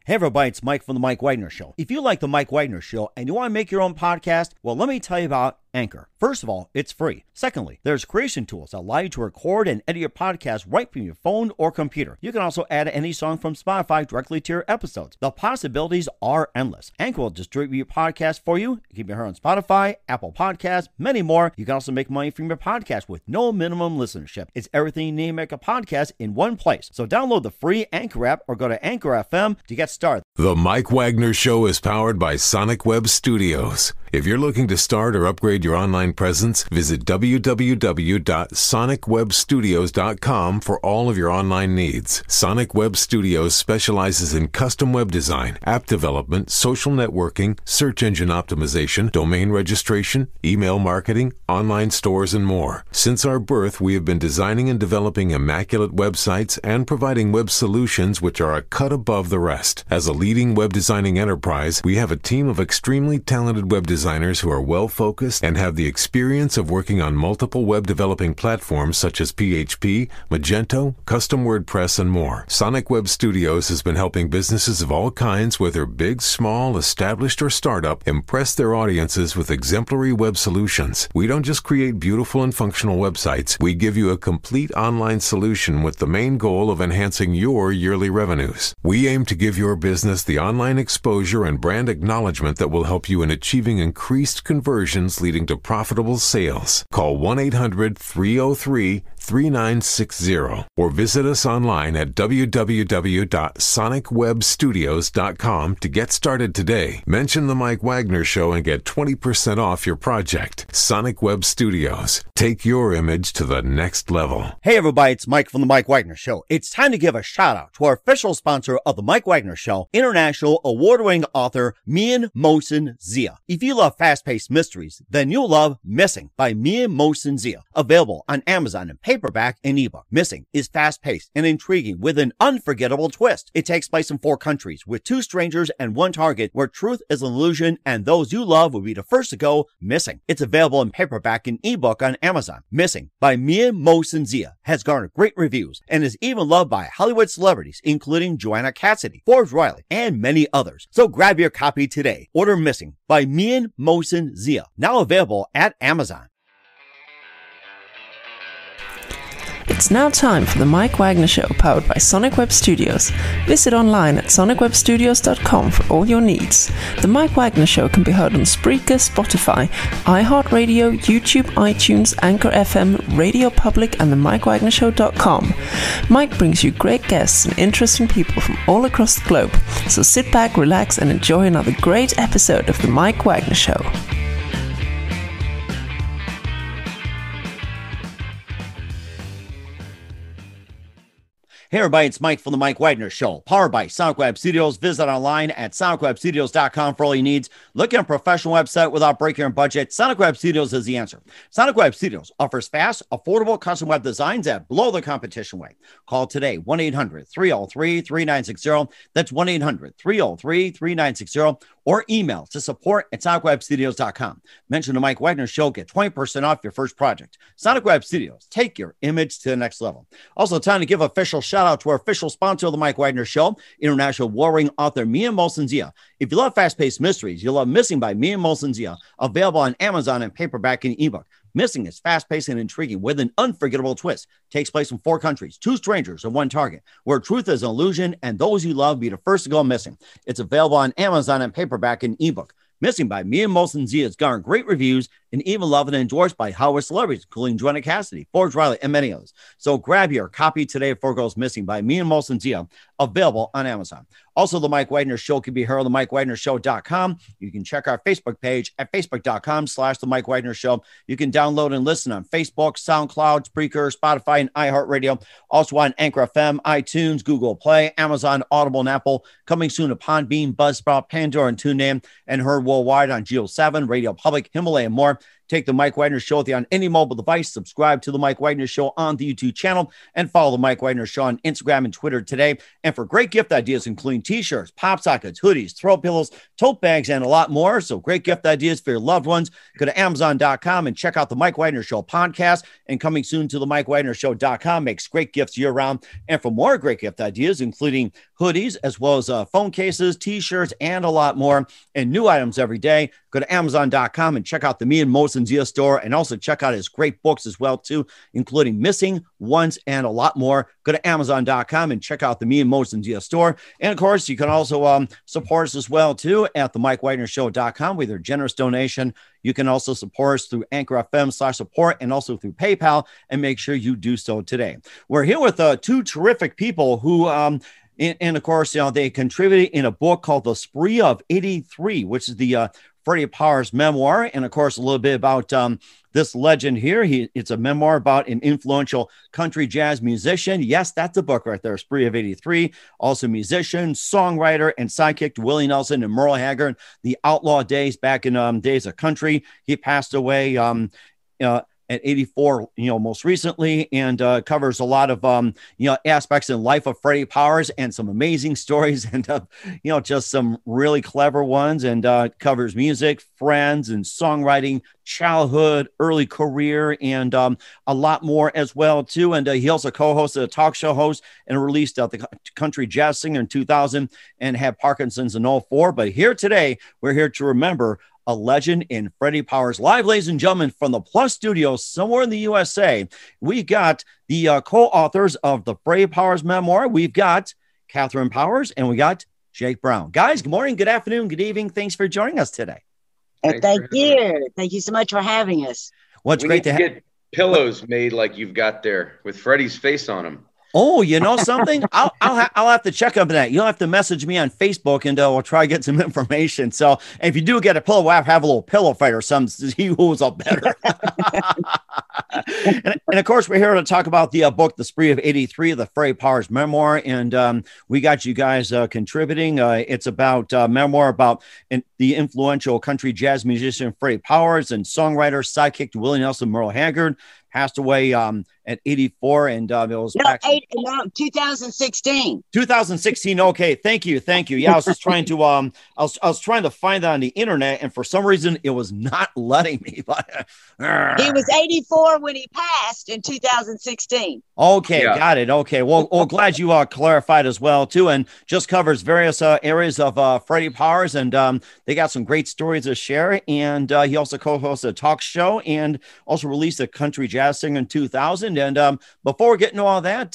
Hey everybody, it's Mike from The Mike Wagner Show. If you like The Mike Wagner Show and you want to make your own podcast, well, let me tell you about Anchor. First of all, it's free. Secondly, there's creation tools that allow you to record and edit your podcast right from your phone or computer. You can also add any song from Spotify directly to your episodes. The possibilities are endless. Anchor will distribute your podcast for you. You can be heard on Spotify, Apple Podcasts, many more. You can also make money from your podcast with no minimum listenership. It's everything you need to make a podcast in one place. So download the free Anchor app or go to Anchor FM to get started. The Mike Wagner Show is powered by Sonic Web Studios. If you're looking to start or upgrade your online presence, visit www.sonicwebstudios.com for all of your online needs. Sonic Web Studios specializes in custom web design, app development, social networking, search engine optimization, domain registration, email marketing, online stores, and more. Since our birth, we have been designing and developing immaculate websites and providing web solutions which are a cut above the rest. As a leading web designing enterprise, we have a team of extremely talented web designers who are well-focused and have the experience of working on multiple web developing platforms such as PHP, Magento, Custom WordPress, and more. Sonic Web Studios has been helping businesses of all kinds, whether big, small, established, or startup, impress their audiences with exemplary web solutions. We don't just create beautiful and functional websites. We give you a complete online solution with the main goal of enhancing your yearly revenues. We aim to give your business the online exposure and brand acknowledgement that will help you in achieving increased conversions leading to profitable sales. Call 1-800-303-3960 or visit us online at www.sonicwebstudios.com to get started today. Mention The Mike Wagner Show and get 20% off your project. Sonic Web Studios. Take your image to the next level. Hey everybody, it's Mike from The Mike Wagner Show. It's time to give a shout out to our official sponsor of The Mike Wagner Show, international award-winning author Mian Mohsen Zia. If you love fast-paced mysteries, then you'll love Missing by Mian Mohsen Zia. Available on Amazon in paperback and ebook. Missing is fast-paced and intriguing with an unforgettable twist. It takes place in 4 countries with 2 strangers and 1 target where truth is an illusion and those you love will be the first to go missing. It's available in paperback and ebook on Amazon. Missing by Mian Mohsen Zia has garnered great reviews and is even loved by Hollywood celebrities including Joanna Cassidy, Forbes Riley, and many others. So grab your copy today. Order Missing by Mian Mohsen Zia, now available at Amazon. It's now time for the Mike Wagner Show, powered by Sonic Web Studios. Visit online at sonicwebstudios.com for all your needs. The Mike Wagner Show can be heard on Spreaker, Spotify, iHeartRadio, YouTube, iTunes, Anchor FM, Radio Public, and themikewagnershow.com. Mike brings you great guests and interesting people from all across the globe. So sit back, relax, and enjoy another great episode of the Mike Wagner Show. Hey everybody, it's Mike from The Mike Wagner Show, powered by Sonic Web Studios. Visit online at sonicwebstudios.com for all your needs. Looking at a professional website without breaking your budget? Sonic Web Studios is the answer. Sonic Web Studios offers fast, affordable custom web designs that blow the competition away. Call today, 1-800-303-3960. That's 1-800-303-3960. Or email to support@sonicwebstudios.com. Mention the Mike Wagner Show, get 20% off your first project. Sonic Web Studios, take your image to the next level. Also, time to give official shout out to our official sponsor of the Mike Wagner Show, international warring author Mian Mohsen Zia. If you love fast-paced mysteries, you'll love Missing by Mian Mohsen Zia, available on Amazon in paperback and ebook. Missing is fast-paced and intriguing with an unforgettable twist. Takes place in 4 countries, 2 strangers and 1 target, where truth is an illusion and those you love be the first to go missing. It's available on Amazon in paperback and ebook. Missing by Mian Mohsen Zia has garnered great reviews and even loved and endorsed by Hollywood celebrities, including Joanna Cassidy, Forbes Riley, and many others. So grab your copy today of 4 Girls Missing by Mian Mohsen Zia, available on Amazon. Also, The Mike Wagner Show can be heard on themikewagnershow.com. You can check our Facebook page at facebook.com/The Mike Wagner Show. You can download and listen on Facebook, SoundCloud, Spreaker, Spotify, and iHeartRadio. Also on Anchor FM, iTunes, Google Play, Amazon, Audible, and Apple. Coming soon to Podbean, Buzzsprout, Pandora, and TuneIn, and heard worldwide on Geo 7, Radio Public, Himalaya, and more. Take the Mike Wagner Show with you on any mobile device. Subscribe to the Mike Wagner Show on the YouTube channel and follow the Mike Wagner Show on Instagram and Twitter today. And for great gift ideas, including t-shirts, pop sockets, hoodies, throw pillows, tote bags, and a lot more. So great gift ideas for your loved ones. Go to Amazon.com and check out the Mike Wagner Show podcast, and coming soon to the MikeWagnerShow.com makes great gifts year round. And for more great gift ideas, including hoodies, as well as phone cases, t-shirts, and a lot more, and new items every day, go to Amazon.com and check out the Me and Mos and Zia store, and also check out his great books as well, too, including Missing, Once, and a lot more. Go to Amazon.com and check out the Me and Mos and Zia store. And, of course, you can also support us as well, too, at the MikeWagnerShow.com with your generous donation. You can also support us through Anchor FM/support and also through PayPal, and make sure you do so today. We're here with two terrific people who and of course, they contributed in a book called The Spree of 83, which is the Freddy Powers memoir. And of course, a little bit about this legend here. It's a memoir about an influential country jazz musician. Yes, that's a book right there, Spree of 83. Also musician, songwriter, and sidekick to Willie Nelson and Merle Haggard, the outlaw days back in days of country. He passed away at 84, most recently, and covers a lot of, aspects in life of Freddy Powers, and some amazing stories, and, just some really clever ones, and covers music, friends, and songwriting, childhood, early career, and a lot more as well, too. And he also co-hosted a talk show host and released the Country Jazz Singer in 2000, and had Parkinson's in 04. But here today, we're here to remember a legend in Freddy Powers. Live, ladies and gentlemen, from the Plus Studios somewhere in the USA, we got the co-authors of the Freddy Powers memoir. We've got Catherine Powers, and we got Jake Brown. Guys, good morning, good afternoon, good evening. Thanks for joining us today. Thank you. Thank you so much for having us. What's great to get pillows made like you've got there with Freddy's face on them. Oh, you know something? I'll have to check up on that. You'll have to message me on Facebook, and we'll try to get some information. So if you do get a pillow, we'll have a little pillow fight or something to see who's up better. and of course, we're here to talk about the book, The Spree of 83, the Freddy Powers memoir. And we got you guys contributing. It's about memoir about the influential country jazz musician Freddy Powers, and songwriter, sidekick to Willie Nelson, Merle Haggard. Passed away at 84, and it was 2016. 2016. Okay, thank you. Yeah, I was just trying to I was trying to find that on the internet, and for some reason it was not letting me. But he was 84 when he passed in 2016. Okay, yeah. Got it. Okay, well, glad you clarified as well too, and just covers various areas of Freddy Powers, and they got some great stories to share. And he also co-hosted a talk show, and also released a country jazz singer in 2000. And before we get into all that,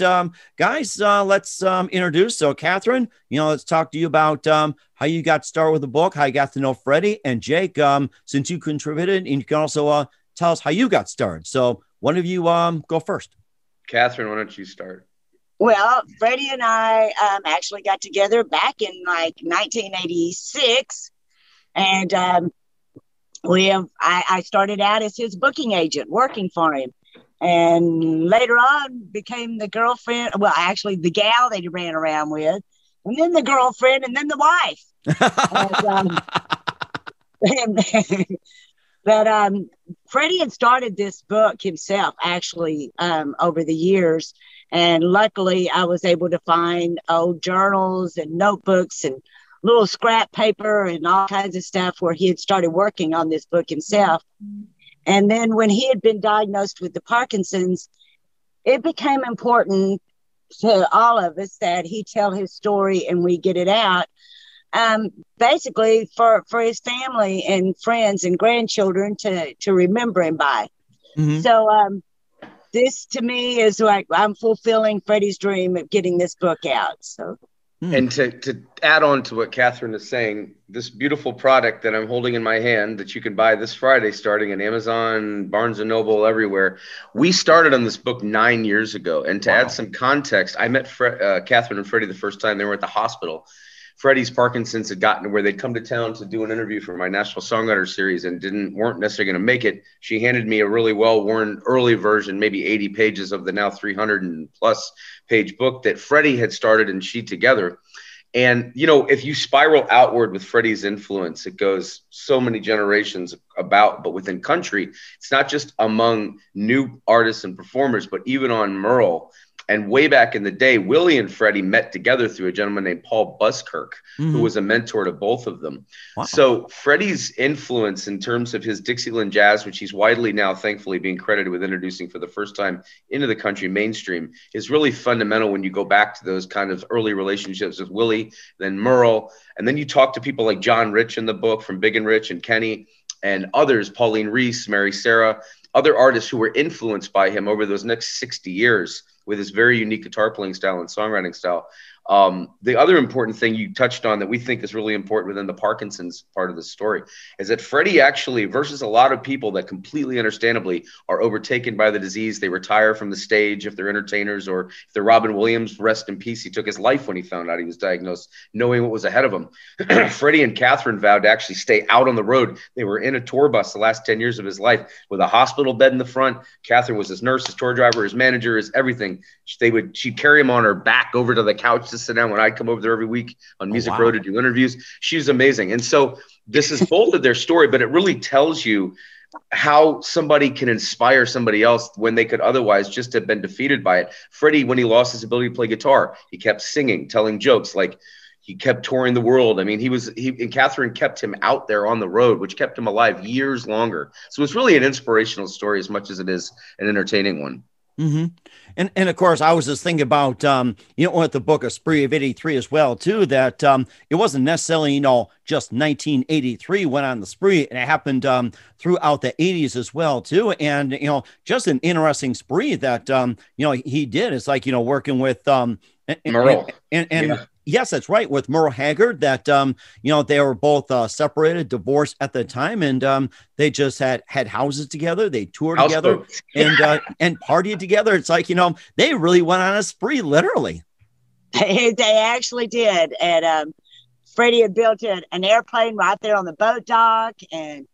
guys, let's introduce. So, Catherine, let's talk to you about how you got started with the book, how you got to know Freddy, and Jake, since you contributed, and you can also tell us how you got started. So, one of you go first. Catherine, why don't you start? Well, Freddy and I actually got together back in 1986, and I started out as his booking agent, working for him, and later on became the girlfriend. Well, actually, the gal that he ran around with, and then the girlfriend, and then the wife. But Freddy had started this book himself, actually, over the years, and luckily, I was able to find old journals and notebooks and little scrap paper and all kinds of stuff where he had started working on this book himself. And then when he had been diagnosed with the Parkinson's, it became important to all of us that he tell his story and we get it out, basically for his family and friends and grandchildren to remember him by. Mm-hmm. So this to me is like I'm fulfilling Freddy's dream of getting this book out. So. And to add on to what Catherine is saying, this beautiful product that I'm holding in my hand that you can buy this Friday, starting in Amazon, Barnes & Noble, everywhere. We started on this book 9 years ago. And to add some context, I met Catherine and Freddy the first time they were at the hospital. Freddy's Parkinson's had gotten to where they'd come to town to do an interview for my National Songwriter Series and weren't necessarily going to make it. She handed me a really well-worn early version, maybe 80 pages of the now 300 and plus page book that Freddy had started and she together. And, you know, if you spiral outward with Freddie's influence, it goes so many generations about, but within country, it's not just among new artists and performers, but even on Merle. And way back in the day, Willie and Freddie met together through a gentleman named Paul Buskirk, who was a mentor to both of them. Wow. So Freddie's influence in terms of his Dixieland jazz, which he's widely now thankfully being credited with introducing for the first time into the country mainstream, is really fundamental when you go back to those kind of early relationships with Willie, then Merle. And then you talk to people like John Rich in the book from Big and Rich and Kenny and others, Pauline Reese, Mary Sarah, other artists who were influenced by him over those next 60 years with his very unique guitar playing style and songwriting style. The other important thing you touched on that we think is really important within the Parkinson's part of the story is that Freddie actually, versus a lot of people that completely understandably are overtaken by the disease, they retire from the stage if they're entertainers, or if they're Robin Williams, rest in peace. He took his life when he found out he was diagnosed, knowing what was ahead of him. Freddie and Catherine vowed to actually stay out on the road. They were in a tour bus the last 10 years of his life with a hospital bed in the front. Catherine was his nurse, his tour driver, his manager, his everything. She'd carry him on her back over to the couch to sit down when I'd come over there every week on Music Row to do interviews. She's amazing. And so this is both of their story, but it really tells you how somebody can inspire somebody else when they could otherwise just have been defeated by it. Freddie, when he lost his ability to play guitar, he kept singing, telling jokes, like he kept touring the world. I mean, and Catherine kept him out there on the road, which kept him alive years longer. So it's really an inspirational story as much as it is an entertaining one. Mm-hmm. And of course, I was just thinking about, with the book, A Spree of 83 as well, too, that it wasn't necessarily, just 1983 went on the spree, and it happened throughout the 80s as well, too. And, just an interesting spree that, he did. It's like, working with Merle. And yes, that's right. With Merle Haggard, that, they were both separated, divorced at the time, and they just had houses together. They toured together and partied together. It's like, they really went on a spree, literally. They actually did. And Freddie had built an airplane right there on the boat dock. And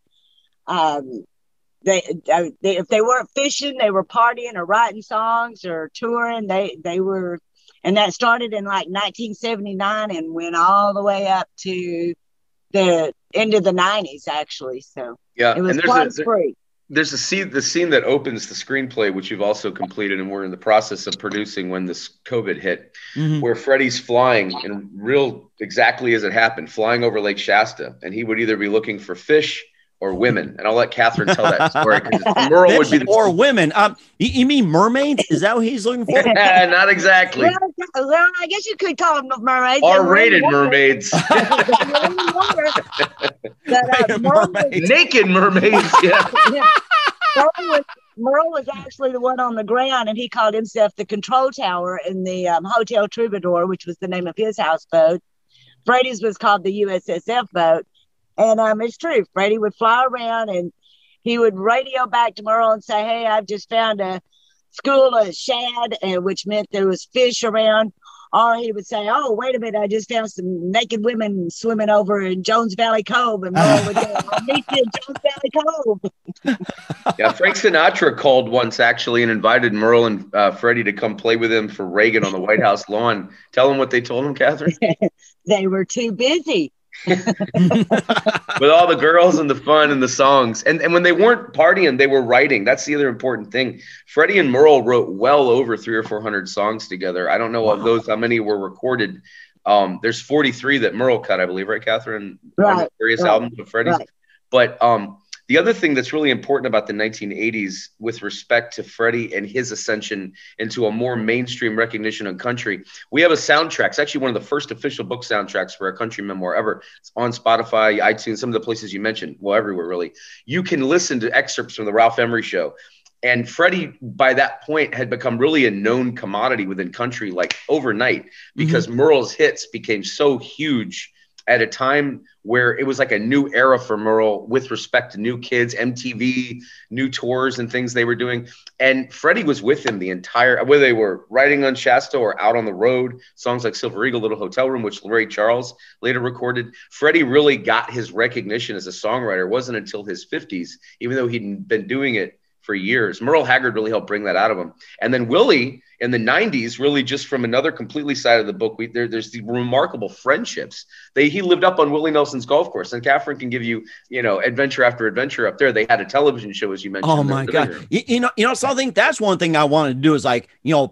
if they weren't fishing, they were partying or writing songs or touring. They were. And that started in like 1979 and went all the way up to the end of the 90s, actually. So yeah, it was quite free. There's the scene that opens the screenplay, which you've also completed, and we're in the process of producing when this COVID hit, where Freddie's flying, and exactly as it happened, flying over Lake Shasta, and he would either be looking for fish or women. And I'll let Catherine tell that story. Merle would be or women. You mean mermaids? Is that what he's looking for? Not exactly. Well, I guess you could call them mermaids. R-rated mermaids. Naked mermaids. Yeah. Merle was actually the one on the ground, and he called himself the control tower in the Hotel Troubadour, which was the name of his houseboat. Freddie's was called the USSF boat. And it's true. Freddie would fly around and he would radio back to Merle and say, "Hey, I've just found a school of shad," which meant there was fish around. Or he would say, "Oh, wait a minute, I just found some naked women swimming over in Jones Valley Cove." And Merle would go, "I'll meet you in Jones Valley Cove." Yeah, Frank Sinatra called once actually and invited Merle and Freddie to come play with him for Reagan on the White House lawn. Tell them what they told him, Catherine. They were too busy. With all the girls and the fun and the songs. And when they weren't partying, they were writing. That's the other important thing. Freddie and Merle wrote well over 300 or 400 songs together. I don't know of those, how many were recorded. There's 43 that Merle cut, I believe, right, Catherine? Right. Various albums of Freddie's. Right. But the other thing that's really important about the 1980s with respect to Freddie and his ascension into a more mainstream recognition of country, we have a soundtrack. It's actually one of the first official book soundtracks for a country memoir ever. It's on Spotify, iTunes, some of the places you mentioned, well, everywhere really. You can listen to excerpts from the Ralph Emery Show. And Freddie, by that point, had become really a known commodity within country, like overnight, because Merle's hits became so huge at a time where it was like a new era for Merle with respect to new kids, MTV, new tours and things they were doing. And Freddie was with him the entire, whether they were riding on Shasta or out on the road, songs like Silver Eagle, Little Hotel Room, which Ray Charles later recorded. Freddie really got his recognition as a songwriter. It wasn't until his 50s, even though he'd been doing it for years. Merle Haggard really helped bring that out of him. And then Willie in the 90s, really just from another completely side of the book, there's the remarkable friendships. He lived up on Willie Nelson's golf course, and Catherine can give you, adventure after adventure up there. They had a television show, as you mentioned. Oh my God. You know, something that's one thing I wanted to do is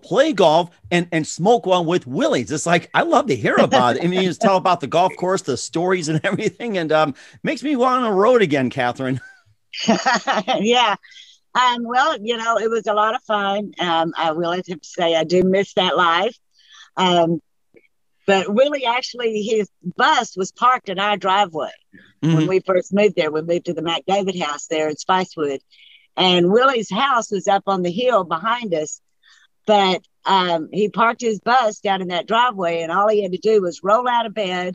play golf and smoke one with Willie's. It's like, I love to hear about it. I mean, you just tell about the golf course, the stories and everything. And makes me want on the road again, Catherine. Yeah. Well, it was a lot of fun. I will have to say I do miss that life. But Willie, actually, his bus was parked in our driveway when we first moved there. We moved to the McDavid house there in Spicewood. And Willie's house was up on the hill behind us. But he parked his bus down in that driveway, and all he had to do was roll out of bed,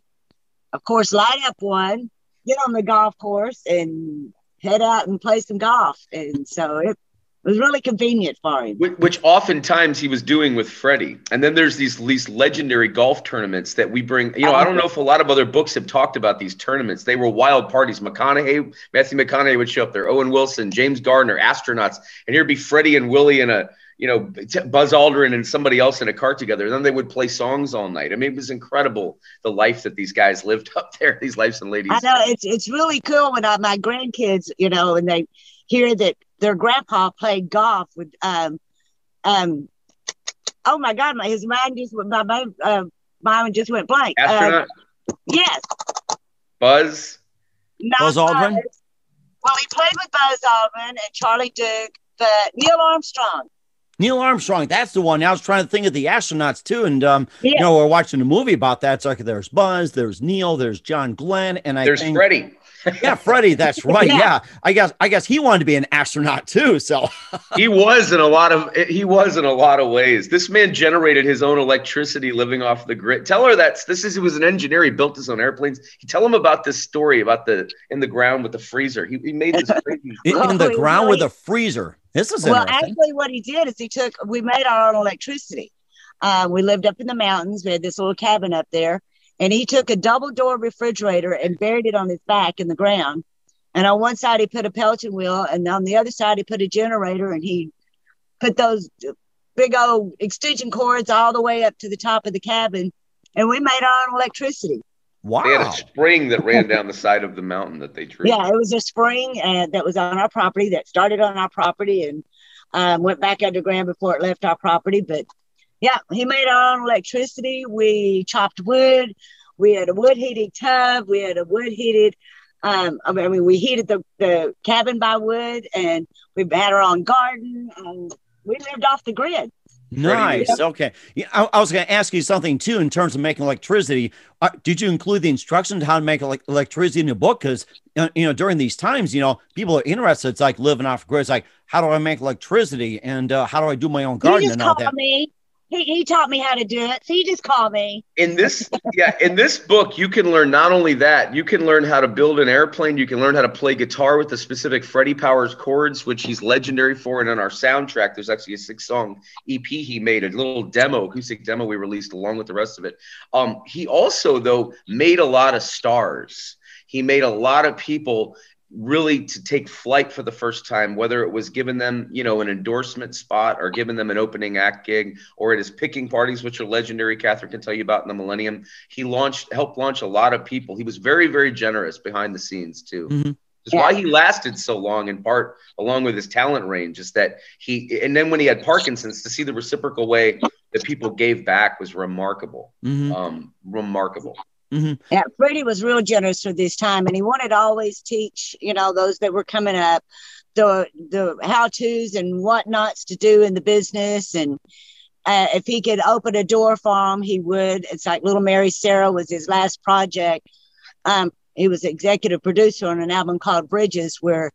of course, light up one, get on the golf course, and head out and play some golf. And so it was really convenient for him. Which oftentimes he was doing with Freddy. And then there's these legendary golf tournaments that we bring. I don't know if a lot of other books have talked about these tournaments. They were wild parties. Matthew McConaughey would show up there, Owen Wilson, James Gardner, astronauts. And here'd be Freddy and Willie and Buzz Aldrin and somebody else in a car together. And then they would play songs all night. I mean, it was incredible, the life that these guys lived up there, these lives and ladies. I know, it's really cool when my grandkids, and they hear that their grandpa played golf with, oh my God, his mind just went, mine just went blank. Astronaut? Yes. Buzz Aldrin? Well, he played with Buzz Aldrin and Charlie Duke, but Neil Armstrong, that's the one. I was trying to think of the astronauts too. And, we're watching a movie about that. It's like there's Buzz, there's Neil, there's John Glenn, and there's Freddy. Yeah, Freddy, that's right. Yeah. I guess he wanted to be an astronaut too. So he was in a lot of ways. This man generated his own electricity living off the grid. Tell her he was an engineer. He built his own airplanes. Tell him about this story about in the ground with the freezer. He made this crazy in the ground with a freezer. This is interesting. Actually what he did is we made our own electricity. We lived up in the mountains. We had this little cabin up there. And he took a double door refrigerator and buried it on his back in the ground. And on one side, he put a Pelton wheel. And on the other side, he put a generator. And he put those big old extension cords all the way up to the top of the cabin. And we made our own electricity. Wow. They had a spring that ran down the side of the mountain that they drew. Yeah, it was a spring that was on our property, that started on our property and went back underground before it left our property. But yeah, he made our own electricity. We chopped wood. We had a wood heating tub. We had a wood heated, we heated the cabin by wood, and we had our own garden, and we lived off the grid. Nice. Okay. Yeah, I was going to ask you something too, in terms of making electricity. Did you include the instructions how to make electricity in the book? Because, during these times, people are interested. It's like living off the grid. It's like, how do I make electricity? And how do I do my own garden and all that? He taught me how to do it. So you just call me. In this book, you can learn not only that, you can learn how to build an airplane. You can learn how to play guitar with the specific Freddie Powers chords, which he's legendary for. And on our soundtrack, there's actually a 6-song EP he made, a little acoustic demo we released along with the rest of it. He also, though, made a lot of stars. He made a lot of people really to take flight for the first time, whether it was giving them, an endorsement spot or giving them an opening act gig, or at his picking parties, which are legendary. Catherine can tell you about in the millennium. He helped launch a lot of people. He was very, very generous behind the scenes too. Mm-hmm. That's why he lasted so long, in part, along with his talent range, is that and then when he had Parkinson's, to see the reciprocal way that people gave back was remarkable. Mm-hmm. Remarkable. Mm-hmm. Yeah, Freddy was real generous for this time, and he wanted to always teach, those that were coming up, the how-tos and what-nots to do in the business. And if he could open a door for them, he would. It's like Little Mary Sarah was his last project. He was executive producer on an album called Bridges, where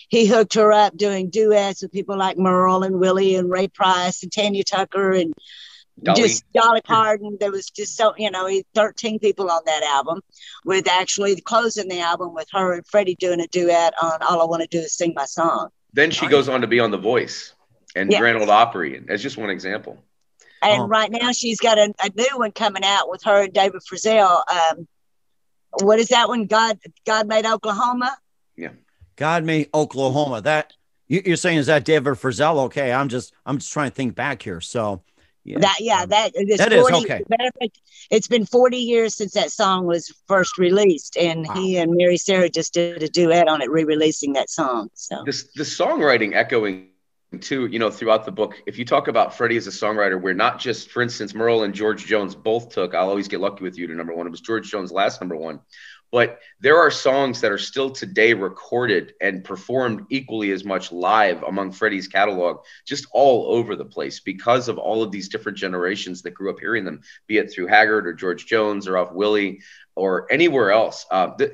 he hooked her up doing duets with people like Merle and Willie and Ray Price and Tanya Tucker and Dolly Parton. There was just 13 people on that album, with actually closing the album with her and Freddie doing a duet on All I Want to Do Is Sing My Song. Then she goes on to be on The Voice and Grand Ole Opry, as just one example. And right now she's got a new one coming out with her and David Frizzell. What is that one? God Made Oklahoma? Yeah. God Made Oklahoma. That You're saying, is that David Frizzell? Okay, I'm just trying to think back here. So yeah, that is that 40, is okay. Matter of fact, it's been 40 years since that song was first released, and he and Mary Sarah just did a duet on it, re-releasing that song. So the songwriting echoing too, throughout the book. If you talk about Freddie as a songwriter, where not just, for instance, Merle and George Jones both took "I'll Always Get Lucky with You" to number one. It was George Jones' last number one. But there are songs that are still today recorded and performed equally as much live among Freddie's catalog, just all over the place, because of all of these different generations that grew up hearing them, be it through Haggard or George Jones or off Willie or anywhere else.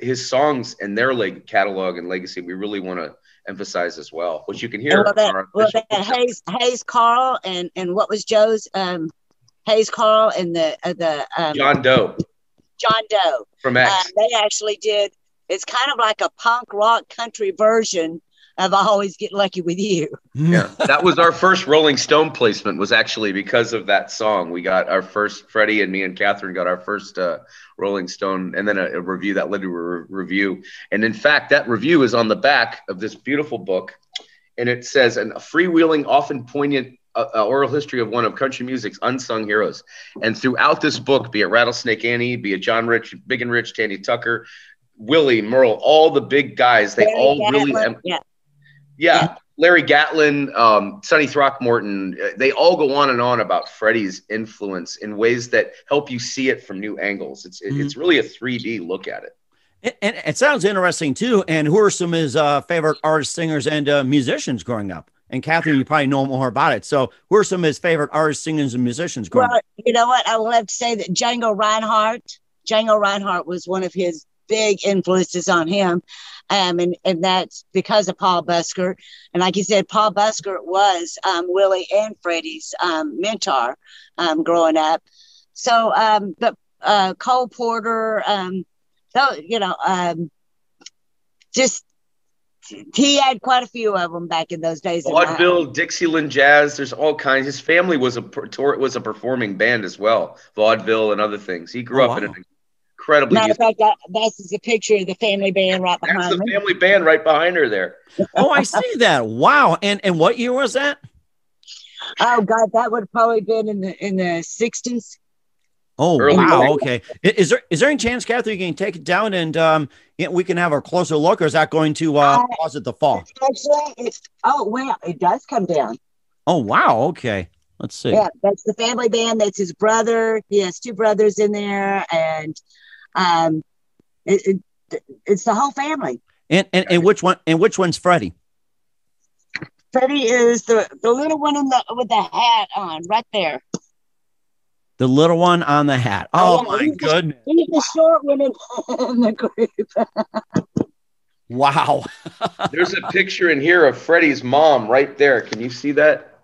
His songs and their catalog and legacy, we really want to emphasize as well, which you can hear. That Hayes Carl and what was Joe's Hayes Carl and the John Doe. John Doe from X. They actually did. It's kind of like a punk rock country version of "I Always Get Lucky with You." Yeah, that was our first Rolling Stone placement. Was actually because of that song. We got our first, Freddie and me and Catherine got our first Rolling Stone, and then a review that led to a review. And in fact, that review is on the back of this beautiful book, and it says, "A freewheeling, often poignant oral history of one of country music's unsung heroes." And throughout this book, be it Rattlesnake Annie, be it John Rich, Big and Rich, Tandy Tucker, Willie, Merle, all the big guys, they all really, Larry Gatlin, Sonny Throckmorton, they all go on and on about Freddie's influence in ways that help you see it from new angles. It's really a 3D look at it. And it sounds interesting too. And who are some of his favorite artists, singers, and musicians growing up? And Catherine, you probably know more about it. So who are some of his favorite artists, singers, and musicians growing up? You know what? I will have to say that Django Reinhardt was one of his big influences on him. And that's because of Paul Busker. And like you said, Paul Busker was Willie and Freddie's mentor growing up. So, but Cole Porter, just he had quite a few of them back in those days. Vaudeville, Dixieland Jazz, there's all kinds. His family was a performing band as well, vaudeville and other things. He grew up in an incredibly. Matter of fact, that's a picture of the family band right behind me. That's the family band right behind her there. Oh, I see that. Wow. And what year was that? Oh God, that would have probably been in the 60s. Oh, wow. Okay. Is there any chance, Kathy, you can take it down and we can have a closer look, or is that going to cause it to fall? Actually, it does come down. Oh, wow. Okay. Let's see. Yeah, that's the family band. That's his brother. He has two brothers in there, and it's the whole family. And which one? And which one's Freddie? Freddie is the little one with the hat on right there. The little one on the hat. Oh, my goodness. He's the short one in the group. Wow. There's a picture in here of Freddie's mom right there. Can you see that?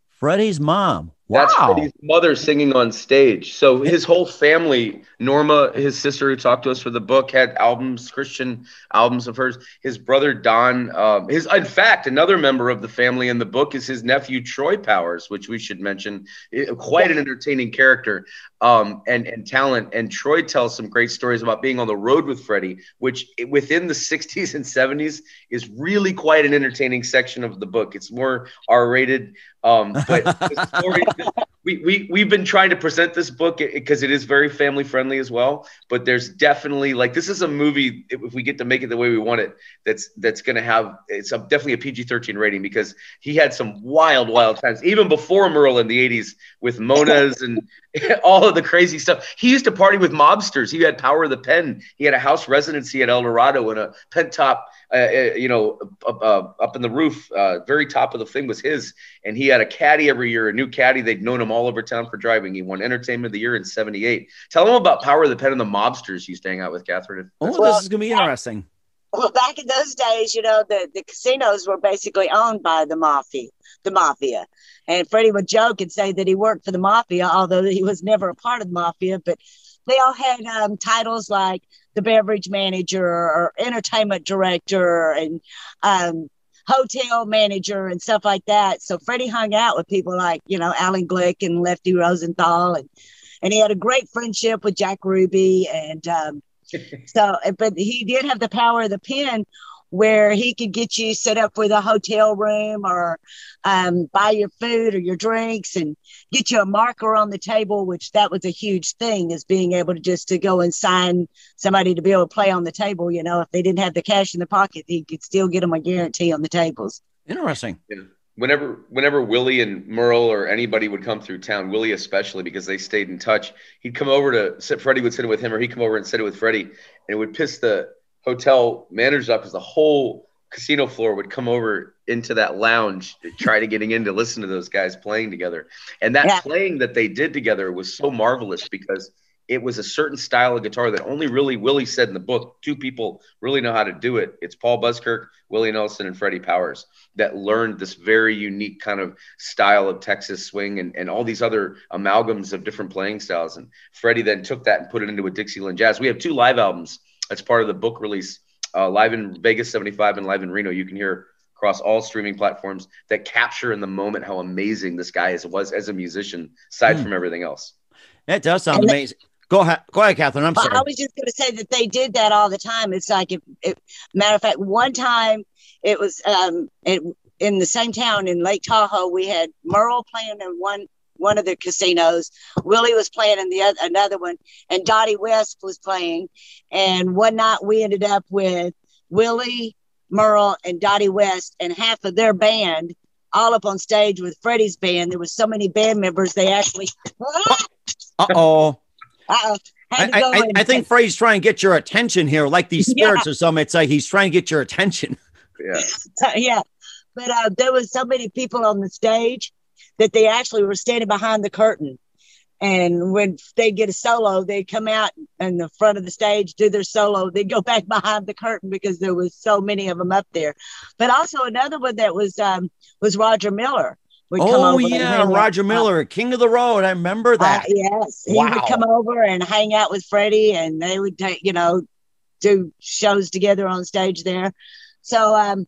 Freddie's mom. Wow. That's Freddie's mother singing on stage. So his whole family, Norma, his sister who talked to us for the book, had albums, Christian albums of hers. His brother, Don, in fact, another member of the family in the book is his nephew, Troy Powers, which we should mention. Quite an entertaining character and talent. And Troy tells some great stories about being on the road with Freddie, which within the 60s and 70s is really quite an entertaining section of the book. It's more R-rated. But the story, we've been trying to present this book because it is very family friendly as well. But there's definitely, like, this is a movie, if we get to make it the way we want it, that's going to have, definitely a PG-13 rating, because he had some wild times, even before Merle in the 80s with Mona's and all of the crazy stuff. He used to party with mobsters. He had Power of the Pen. He had a house residency at El Dorado, and a pen top, up in the roof, very top of the thing was his. And he had a caddy every year, a new caddy. They'd known him all over town for driving. He won Entertainment of the Year in '78. Tell him about Power of the Pen and the mobsters you used to hang out with, Catherine. This is going to be interesting. Well, back in those days, the casinos were basically owned by the mafia. And Freddie would joke and say that he worked for the mafia, although he was never a part of the mafia. But they all had titles like the beverage manager or entertainment director and hotel manager and stuff like that. So Freddie hung out with people like, Alan Glick and Lefty Rosenthal. And he had a great friendship with Jack Ruby. And but he did have the power of the pen where he could get you set up with a hotel room or buy your food or your drinks and get you a marker on the table, which that was a huge thing, is being able to just to go and sign somebody to be able to play on the table. You know, if they didn't have the cash in the pocket, he could still get them a guarantee on the tables. Interesting. Yeah. Whenever Willie and Merle or anybody would come through town, Willie especially, because they stayed in touch, he'd come over to sit. Freddie would sit with him, or he'd come over and sit with Freddie, and it would piss the hotel managers off because the whole casino floor would come over into that lounge to try to getting in to listen to those guys playing together. And that playing that they did together was so marvelous because it was a certain style of guitar that only really Willie said in the book, two people really know how to do it. It's Paul Buskirk, Willie Nelson, and Freddie Powers that learned this very unique kind of style of Texas swing and all these other amalgams of different playing styles. And Freddie then took that and put it into a Dixieland jazz. We have 2 live albums as part of the book release, live in Vegas 75 and live in Reno. You can hear across all streaming platforms that capture in the moment how amazing this guy was as a musician, aside from everything else. That does sound amazing. Go ahead, Catherine. I'm sorry. I was just going to say that they did that all the time. It's like, matter of fact, one time it was in the same town in Lake Tahoe. We had Merle playing in one of the casinos. Willie was playing in another one, and Dottie West was playing. And one night we ended up with Willie, Merle, and Dottie West, and half of their band all up on stage with Freddie's band. There was so many band members, they actually. Uh-oh. I think Freddie's trying to get your attention here, like these spirits or something. It's like he's trying to get your attention. Yeah. But there was so many people on the stage that they actually were standing behind the curtain. And when they get a solo, they come out in the front of the stage, do their solo. They go back behind the curtain because there was so many of them up there. But also another one that was Roger Miller. Roger Miller, King of the Road. I remember that. Yes, he would come over and hang out with Freddie, and they would do shows together on stage there. So,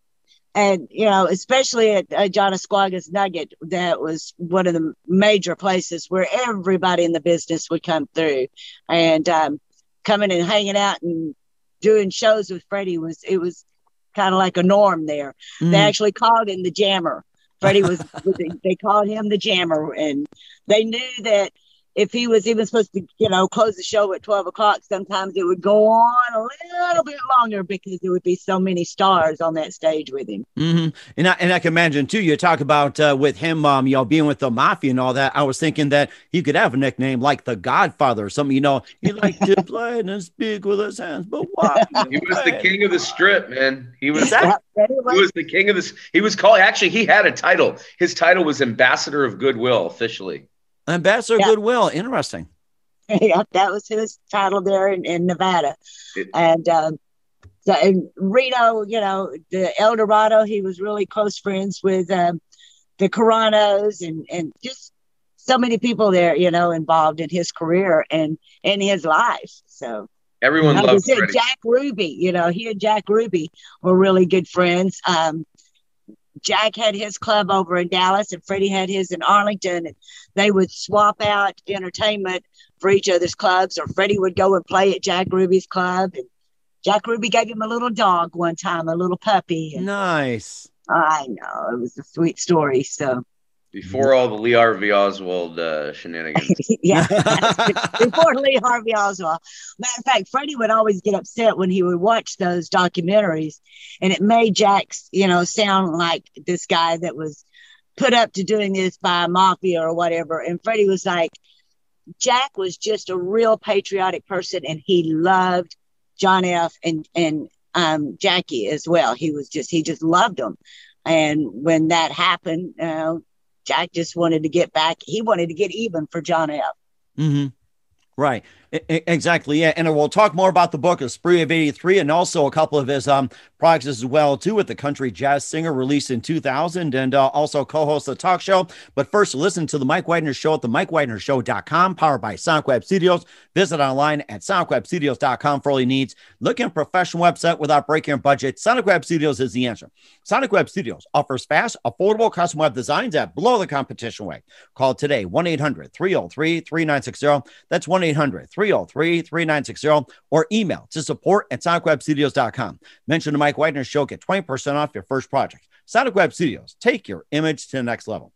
and especially at John Esquaga's Nugget, that was one of the major places where everybody in the business would come through, and coming and hanging out and doing shows with Freddie was kind of like a norm there. They actually called him the Jammer. Freddie they called him the Jammer, and they knew that if he was even supposed to, close the show at 12 o'clock, sometimes it would go on a little bit longer because there would be so many stars on that stage with him. Mm-hmm. And I can imagine too, you talk about with him, being with the Mafia and all that. I was thinking that he could have a nickname like the Godfather or something, he liked to play and speak with his hands, but why? He was the king of the strip, man. He was the king of this. He was called, actually, he had a title. His title was Ambassador of Goodwill officially. Ambassador Goodwill. Interesting. Yeah, that was his title there in Nevada. And in Reno, the El Dorado, he was really close friends with the Caranos and just so many people there, involved in his career and in his life. So everyone loved Freddy. Jack Ruby, he and Jack Ruby were really good friends. Jack had his club over in Dallas and Freddie had his in Arlington, and they would swap out entertainment for each other's clubs, or Freddie would go and play at Jack Ruby's club, and Jack Ruby gave him a little dog one time, a little puppy. And nice. I know, it was a sweet story. So before all the Lee Harvey Oswald shenanigans. Yeah, before Lee Harvey Oswald. Matter of fact, Freddie would always get upset when he would watch those documentaries, and it made Jack, sound like this guy that was put up to doing this by a mafia or whatever. And Freddie was like, Jack was just a real patriotic person, and he loved John F. and Jackie as well. He just loved them. And when that happened, Jack just wanted to get back. He wanted to get even for John F. Mm-hmm. Right. Exactly. Yeah. And we'll talk more about the book, A Spree of 83, and also a couple of his projects as well, too, with the country jazz singer released in 2000 and also co-host the talk show. But first, listen to the Mike Wagner Show at the MikeWagnerShow.com, powered by Sonic Web Studios. Visit online at SonicWebStudios.com for all your needs. Looking at a professional website without breaking your budget? Sonic Web Studios is the answer. Sonic Web Studios offers fast, affordable custom web designs at below the competition rate. Call today, 1-800-303-3960. That's 1-800-303-3960. 303-3960 or email to support@sonicwebstudios.com. Mention the Mike Wagner Show, get 20% off your first project. Sonic Web Studios, take your image to the next level.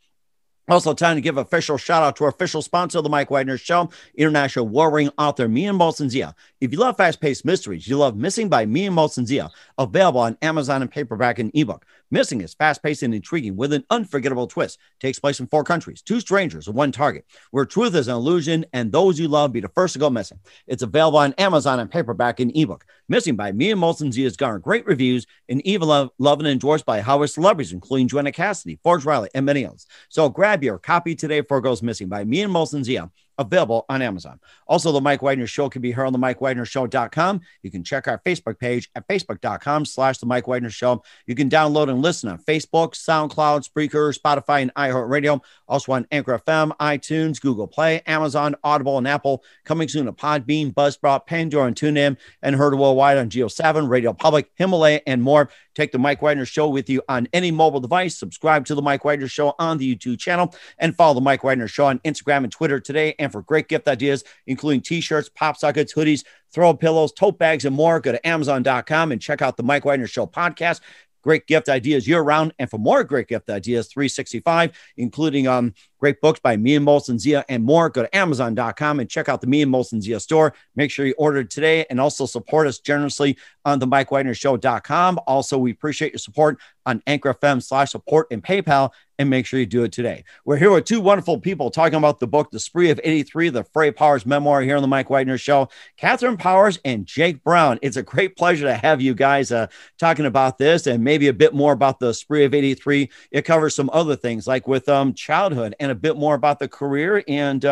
Also, time to give official shout out to our official sponsor of the Mike Wagner Show, international warring author Mian Molson-Zia. If you love fast-paced mysteries, you love Missing by Mian Molson-Zia, available on Amazon in paperback and ebook. Missing is fast-paced and intriguing with an unforgettable twist. Takes place in 4 countries, 2 strangers, and 1 target, where truth is an illusion and those you love be the first to go missing. It's available on Amazon in paperback and ebook. Missing by Mian Molson-Zia has garnered great reviews and even loved and endorsed by Hollywood celebrities, including Joanna Cassidy, Forge Riley, and many others. So grab your copy today before it goes missing by Mian Molson-Zia, available on Amazon. Also, the Mike Wagner Show can be heard on the MikeWagnerShow.com. You can check our Facebook page at Facebook.com/the Mike Wagner Show. You can download and listen on Facebook, SoundCloud, Spreaker, Spotify, and iHeartRadio. Also on Anchor FM, iTunes, Google Play, Amazon, Audible, and Apple. Coming soon to Podbean, Buzzsprout, Pandora, and TuneIn, and heard worldwide on Geo7, Radio Public, Himalaya, and more. Take the Mike Wagner Show with you on any mobile device. Subscribe to the Mike Wagner Show on the YouTube channel, and follow the Mike Wagner Show on Instagram and Twitter today. And for great gift ideas, including t-shirts, pop sockets, hoodies, throw pillows, tote bags, and more, go to Amazon.com and check out the Mike Wagner Show podcast. Great gift ideas year-round. And for more great gift ideas, 365, including great books by Mian Molson-Zia and more, go to Amazon.com and check out the Mian Molson-Zia store. Make sure you order today and also support us generously on the MikeWagnerShow.com. Also, we appreciate your support on Anchor FM/support and PayPal, and make sure you do it today. We're here with 2 wonderful people talking about the book, The Spree of 83, the Freddy Powers memoir, here on the Mike Wagner Show. Catherine Powers and Jake Brown. It's a great pleasure to have you guys talking about this and maybe a bit more about the Spree of 83. It covers some other things like with childhood and a bit more about the career and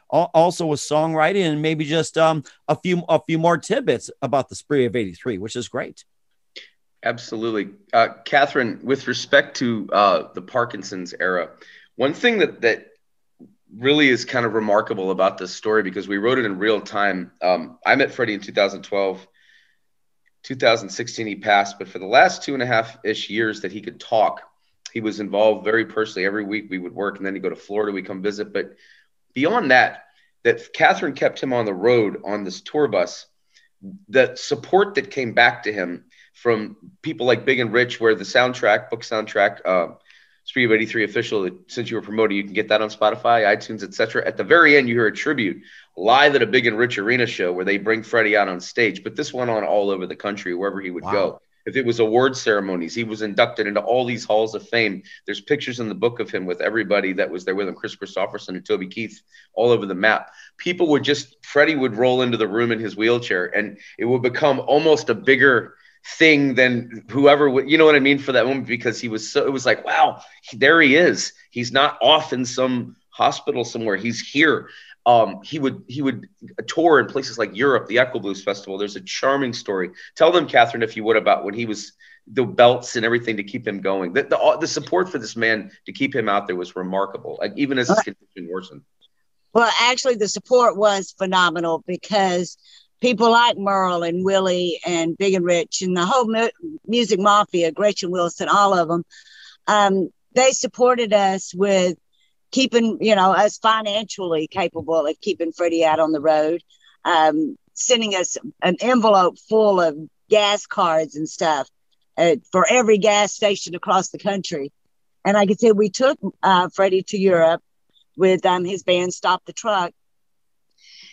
also with songwriting and maybe just a few more tidbits about the Spree of 83, which is great. Absolutely. Catherine, with respect to the Parkinson's era, one thing that really is kind of remarkable about this story, because we wrote it in real time. I met Freddy in 2012. 2016 he passed, but for the last 2.5-ish years that he could talk, he was involved very personally. Every week we would work, and then he'd go to Florida, we come visit. But beyond that Catherine kept him on the road on this tour bus. The support that came back to him from people like Big and Rich, where the book soundtrack, Spree of 83 official, since you were promoting, you can get that on Spotify, iTunes, etc. At the very end, you hear a tribute live at a Big and Rich arena show where they bring Freddy out on stage. But this went on all over the country, wherever he would go. If it was award ceremonies, he was inducted into all these halls of fame. There's pictures in the book of him with everybody that was there with him, Chris Christopherson and Toby Keith, all over the map. Freddy would roll into the room in his wheelchair, and it would become almost a bigger thing than whoever would, you know what I mean, for that moment, because it was like, wow, there he is. He's not off in some hospital somewhere. He's here. He would tour in places like Europe, the Echo Blues Festival. There's a charming story. Tell them, Catherine, if you would, about when he was, the belts and everything to keep him going. The support for this man to keep him out there was remarkable, like even as his condition worsened. Well, actually, the support was phenomenal, because people like Merle and Willie and Big and Rich and the whole music mafia, Gretchen Wilson, all of them, they supported us with keeping, us financially capable of keeping Freddy out on the road, sending us an envelope full of gas cards and stuff for every gas station across the country. And like I said, we took Freddy to Europe with his band, Stop the Truck.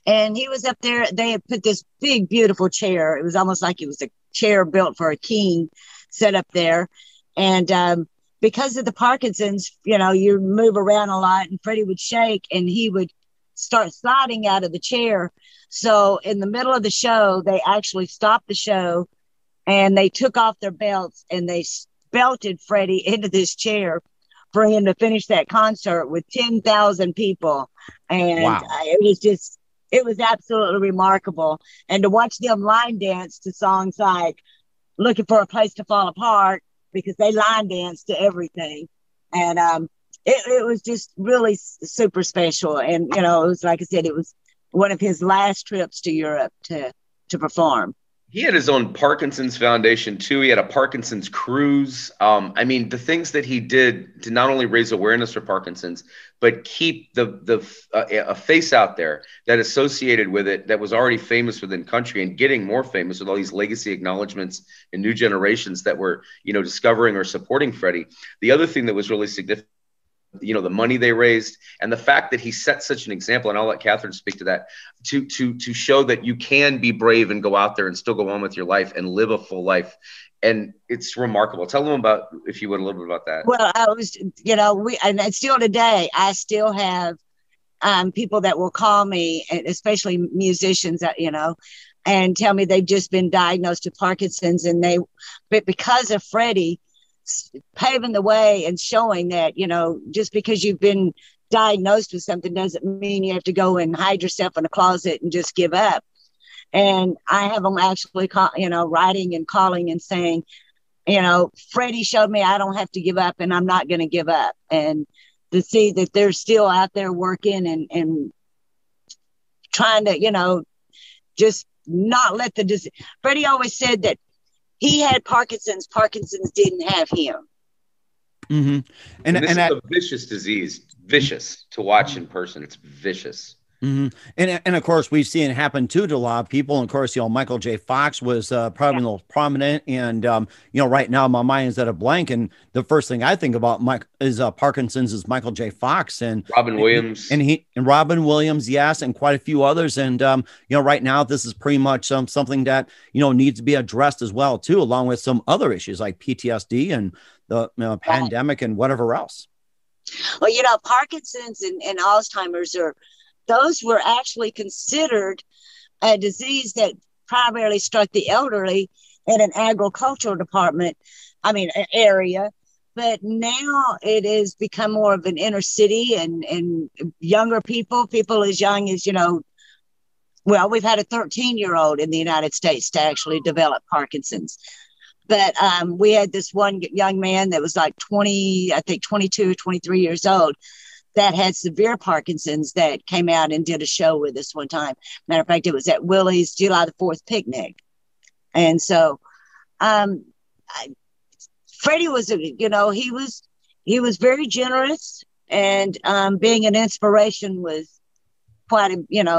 And he was up there. They had put this big, beautiful chair. It was almost like it was a chair built for a king set up there. And because of the Parkinson's, you move around a lot, and Freddy would shake and he would start sliding out of the chair. So in the middle of the show, they actually stopped the show and they took off their belts and they belted Freddy into this chair for him to finish that concert with 10,000 people. And wow. It was absolutely remarkable. And to watch them line dance to songs like Looking for a Place to Fall Apart, because they line danced to everything. And it was just really super special. And, it was, like I said, it was one of his last trips to Europe to perform. He had his own Parkinson's Foundation too. He had a Parkinson's cruise. I mean, the things that he did to not only raise awareness for Parkinson's, but keep a face out there that associated with it, that was already famous within country and getting more famous with all these legacy acknowledgments and new generations that were, discovering or supporting Freddie. The other thing that was really significant, the money they raised and the fact that he set such an example, and I'll let Catherine speak to that, to show that you can be brave and go out there and still go on with your life and live a full life. And it's remarkable. Tell them about, if you would, a little bit about that. Well, I was, and still today, I still have people that will call me, especially musicians that, and tell me they've just been diagnosed with Parkinson's, but because of Freddie paving the way and showing that, just because you've been diagnosed with something doesn't mean you have to go and hide yourself in a closet and just give up. And I have them actually, writing and calling and saying, Freddie showed me I don't have to give up, and I'm not going to give up. And to see that they're still out there working and trying to, just not let the disease. Freddie always said that he had Parkinson's. Parkinson's didn't have him. Mm-hmm. And this is a vicious disease. Vicious to watch in person. It's vicious. Mm-hmm. And of course, we've seen it happen too to a lot of people. And of course, Michael J. Fox was probably the most prominent. And, right now my mind is at a blank. And the first thing I think about Parkinson's is Michael J. Fox and Robin Williams. And Robin Williams, yes, and quite a few others. And, right now this is pretty much something that, needs to be addressed as well, too, along with some other issues like PTSD and the pandemic and whatever else. Well, Parkinson's and Alzheimer's those were actually considered a disease that primarily struck the elderly in an agricultural area. But now it has become more of an inner city and younger people as young as, we've had a 13-year-old in the United States to actually develop Parkinson's. But we had this one young man that was like 22, 23 years old, that had severe Parkinson's, that came out and did a show with us one time. Matter of fact, it was at Willie's July the 4th picnic. And so Freddie was, he was very generous, and being an inspiration was quite,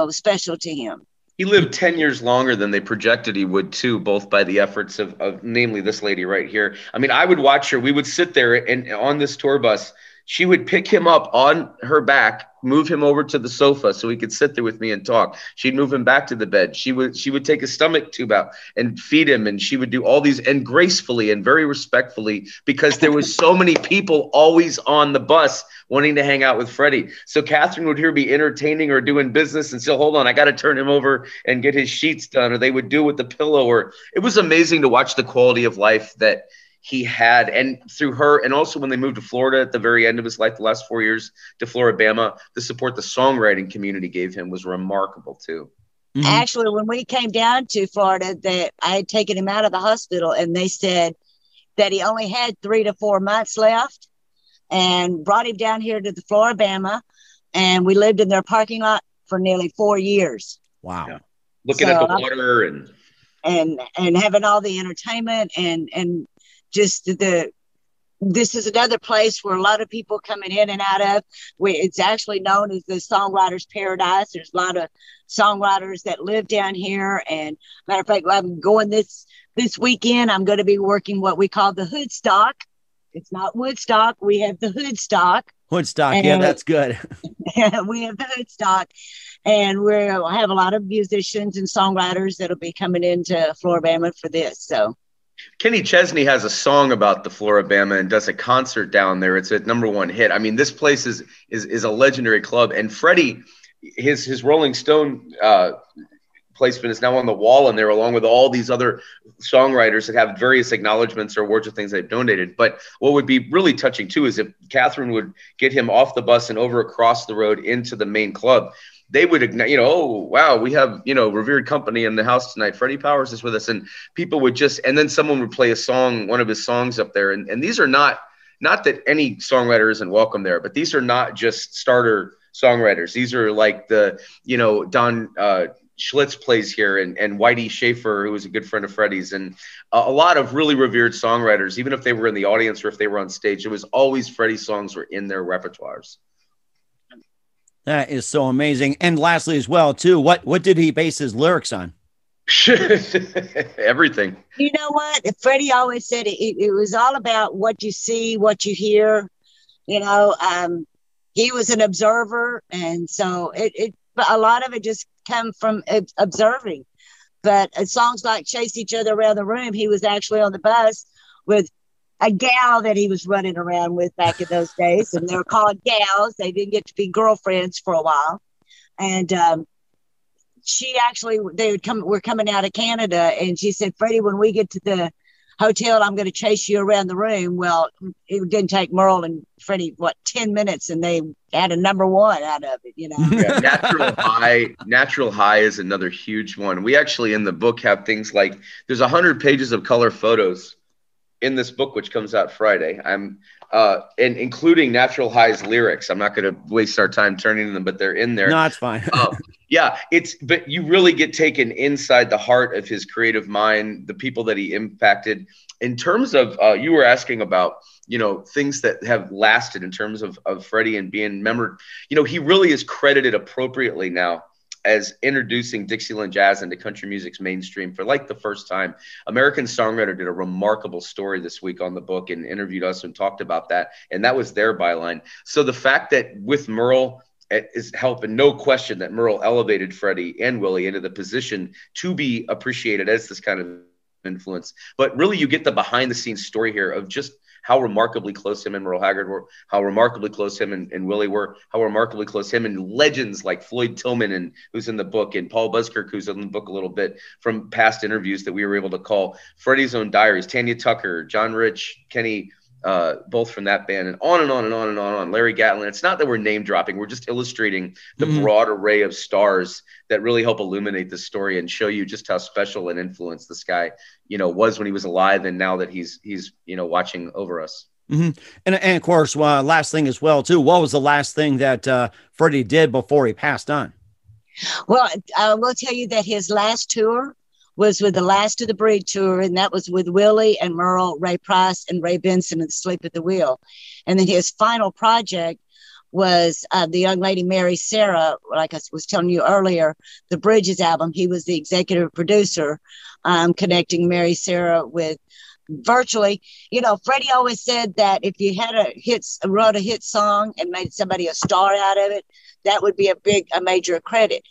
special to him. He lived 10 years longer than they projected he would too, both by the efforts of namely this lady right here. I mean, I would watch her. We would sit there and on this tour bus, she would pick him up on her back, move him over to the sofa so he could sit there with me and talk. She'd move him back to the bed. She would take his stomach tube out and feed him. And she would do all these, and gracefully and very respectfully, because there was so many people always on the bus wanting to hang out with Freddie. So Catherine would hear be entertaining or doing business and say, hold on, I got to turn him over and get his sheets done. Or they would do it with the pillow. Or it was amazing to watch the quality of life that he had, and through her, and also when they moved to Florida at the very end of his life, the last 4 years to Floribama, the support the songwriting community gave him was remarkable too. Mm-hmm. Actually, when we came down to Florida, that I had taken him out of the hospital, and they said that he only had 3 to 4 months left, and brought him down here to the Floribama, and we lived in their parking lot for nearly 4 years. Wow! Yeah. Looking at the water and having all the entertainment and just this is another place where a lot of people coming in and out of. It's actually known as the Songwriters Paradise. There's a lot of songwriters that live down here. And matter of fact, I'm going this weekend. I'm going to be working what we call the Hoodstock. It's not Woodstock. We have the Hoodstock. Woodstock, yeah, that's good. We have the Hoodstock. And we'll have a lot of musicians and songwriters that'll be coming into Floribama for this. So Kenny Chesney has a song about the Floribama and does a concert down there. It's a #1 hit. I mean, this place is a legendary club. And Freddie, his Rolling Stone placement is now on the wall in there, along with all these other songwriters that have various acknowledgments or awards or things they've donated. But what would be really touching too is if Catherine would get him off the bus and over across the road into the main club. They would ignite, oh, wow, we have, revered company in the house tonight. Freddie Powers is with us. And people would and then someone would play a song, one of his songs up there. And these are not that any songwriter isn't welcome there, but these are not just starter songwriters. These are like the, Don Schlitz plays here, and Whitey Schaefer, who was a good friend of Freddie's, and a lot of really revered songwriters, even if they were in the audience or if they were on stage, it was always Freddie's songs were in their repertoires. That is so amazing. And lastly, as well, too, what did he base his lyrics on? Everything. You know what? Freddie always said it was all about what you see, what you hear. You know, he was an observer, and so a lot of it just come from observing. But songs like Chase Each Other Around the Room, he was actually on the bus with a gal that he was running around with back in those days, and they were called gals. They didn't get to be girlfriends for a while, and she actually, we're coming out of Canada, and she said, Freddie, when we get to the hotel, I'm going to chase you around the room. Well, it didn't take Merle and Freddie, 10 minutes, and they had a #1 out of it, you know? Yeah, Natural High is another huge one. We actually, in the book, have things like, there's 100 pages of color photos in this book, which comes out Friday. And including Natural High's lyrics. I'm not going to waste our time turning them, but they're in there. No, it's fine. Yeah, but you really get taken inside the heart of his creative mind, the people that he impacted. In terms of, you were asking about, things that have lasted in terms of Freddie and being remembered. He really is credited appropriately now as introducing Dixieland jazz into country music's mainstream for like the first time. American Songwriter did a remarkable story this week on the book and interviewed us and talked about that. And that was their byline. So the fact that with Merle is helping, no question that Merle elevated Freddie and Willie into the position to be appreciated as this kind of influence. But really you get the behind the scenes story here of just how remarkably close him and Merle Haggard were, how remarkably close him and Willie were, how remarkably close him and legends like Floyd Tillman, who's in the book, and Paul Buskirk, who's in the book a little bit from past interviews that we were able to call, Freddie's own diaries, Tanya Tucker, John Rich, Kenny, both from that band, and on and on and on and on. Larry Gatlin. It's not that we're name dropping. We're just illustrating the broad array of stars that really help illuminate the story and show you just how special an influence this guy, was when he was alive. And now that he's watching over us. Mm-hmm. And of course, last thing as well, too, what was the last thing that Freddie did before he passed on? Well, I will tell you that his last tour was with the Last of the Breed tour, and that was with Willie and Merle, Ray Price, and Ray Benson and Sleep at the Wheel. And then his final project was the young lady Mary Sarah, like I was telling you earlier, the Bridges album. He was the executive producer, connecting Mary Sarah with virtually, Freddie always said that if you had wrote a hit song and made somebody a star out of it, that would be a major credit.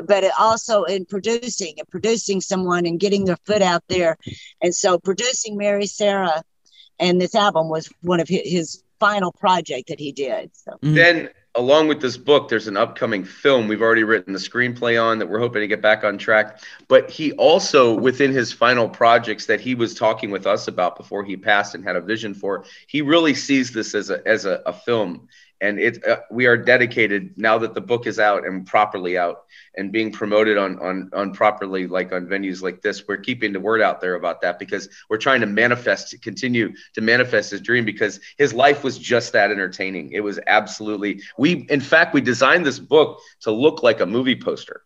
But it also in producing someone and getting their foot out there. And so producing Mary Sarah and this album was one of his final project that he did. So then along with this book, there's an upcoming film we've already written the screenplay on that we're hoping to get back on track. But he also, within his final projects that he was talking with us about before he passed and had a vision for, he really sees this as a film. And we are dedicated, now that the book is out and properly out and being promoted on properly, like on venues like this, we're keeping the word out there about that, because we're trying to continue to manifest his dream, because his life was just that entertaining. It was absolutely, in fact, we designed this book to look like a movie poster.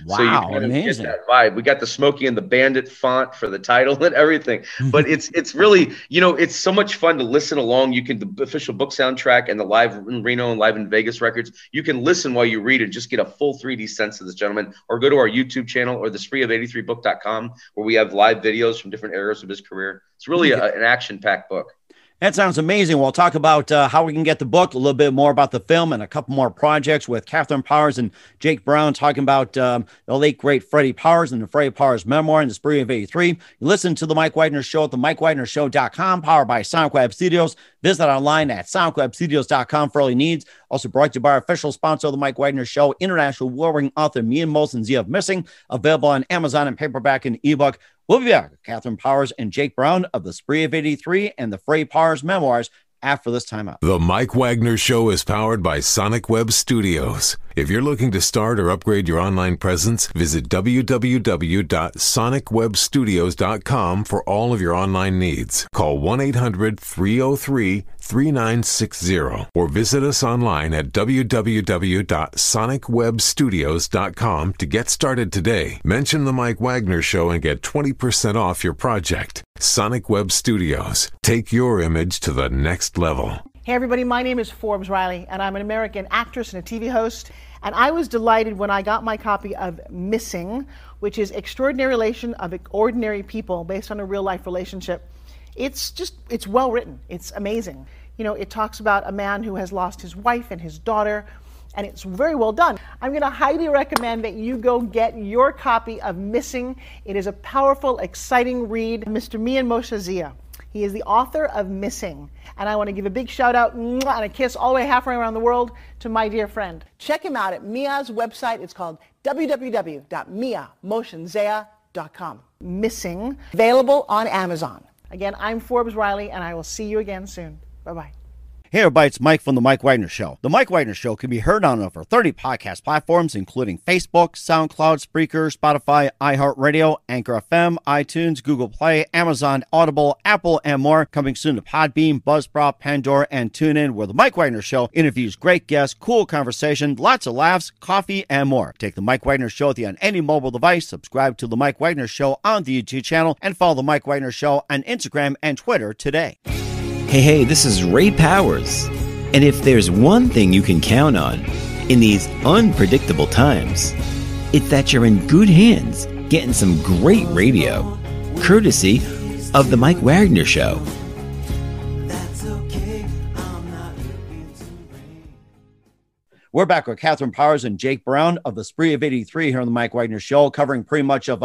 Wow, so you kind of amazing. get that vibe. We got the Smokey and the Bandit font for the title and everything. But it's really, it's so much fun to listen along. The official book soundtrack and the Live in Reno and Live in Vegas records, you can listen while you read and just get a full 3D sense of this gentleman, or go to our YouTube channel or the spreeof83book.com, where we have live videos from different eras of his career. It's really an action-packed book. That sounds amazing. We'll talk about how we can get the book, a little bit more about the film, and a couple more projects with Catherine Powers and Jake Brown talking about the late, great Freddie Powers and the Freddie Powers memoir and the Spree of 83. You listen to The Mike Wagner Show at the MikeWagnerShow.com, powered by Sonic Web Studios. Visit online at SonicWebStudios.com for all your needs. Also brought to you by our official sponsor of The Mike Wagner Show, international award-winning author Mian Molson Z of Missing, available on Amazon and paperback and ebook. We'll be back with Catherine Powers and Jake Brown of the Spree of 83 and the Freddie Powers memoirs after this timeout. The Mike Wagner Show is powered by Sonic Web Studios. If you're looking to start or upgrade your online presence, visit www.sonicwebstudios.com for all of your online needs. Call 1-800-303-3960 or visit us online at www.sonicwebstudios.com to get started today. Mention the Mike Wagner Show and get 20% off your project. Sonic Web Studios. Take your image to the next level. Hey everybody, my name is Forbes Riley, and I'm an American actress and a TV host. And I was delighted when I got my copy of Missing, which is Extraordinary Relation of Ordinary People based on a real life relationship. It's well written. It's amazing. You know, it talks about a man who has lost his wife and his daughter, and it's very well done. I'm going to highly recommend that you go get your copy of Missing. It is a powerful, exciting read. Mr. Mian Moshe Zia. He is the author of Missing. And I want to give a big shout out and a kiss all the way halfway around the world to my dear friend. Check him out at Mia's website. It's called www.miamotionzea.com. Missing, available on Amazon. Again, I'm Forbes Riley, and I will see you again soon. Bye-bye. Hey everybody, it's Mike from The Mike Wagner Show. The Mike Wagner Show can be heard on over 30 podcast platforms, including Facebook, SoundCloud, Spreaker, Spotify, iHeartRadio, Anchor FM, iTunes, Google Play, Amazon, Audible, Apple, and more. Coming soon to Podbean, Buzzsprout, Pandora, and TuneIn, where The Mike Wagner Show interviews great guests, cool conversation, lots of laughs, coffee, and more. Take The Mike Wagner Show with you on any mobile device. Subscribe to The Mike Wagner Show on the YouTube channel, and follow The Mike Wagner Show on Instagram and Twitter today. Hey, this is Ray Powers. And if there's one thing you can count on in these unpredictable times, it's that you're in good hands getting some great radio, courtesy of The Mike Wagner Show. We're back with Catherine Powers and Jake Brown of the Spree of 83 here on the Mike Wagner Show, covering pretty much of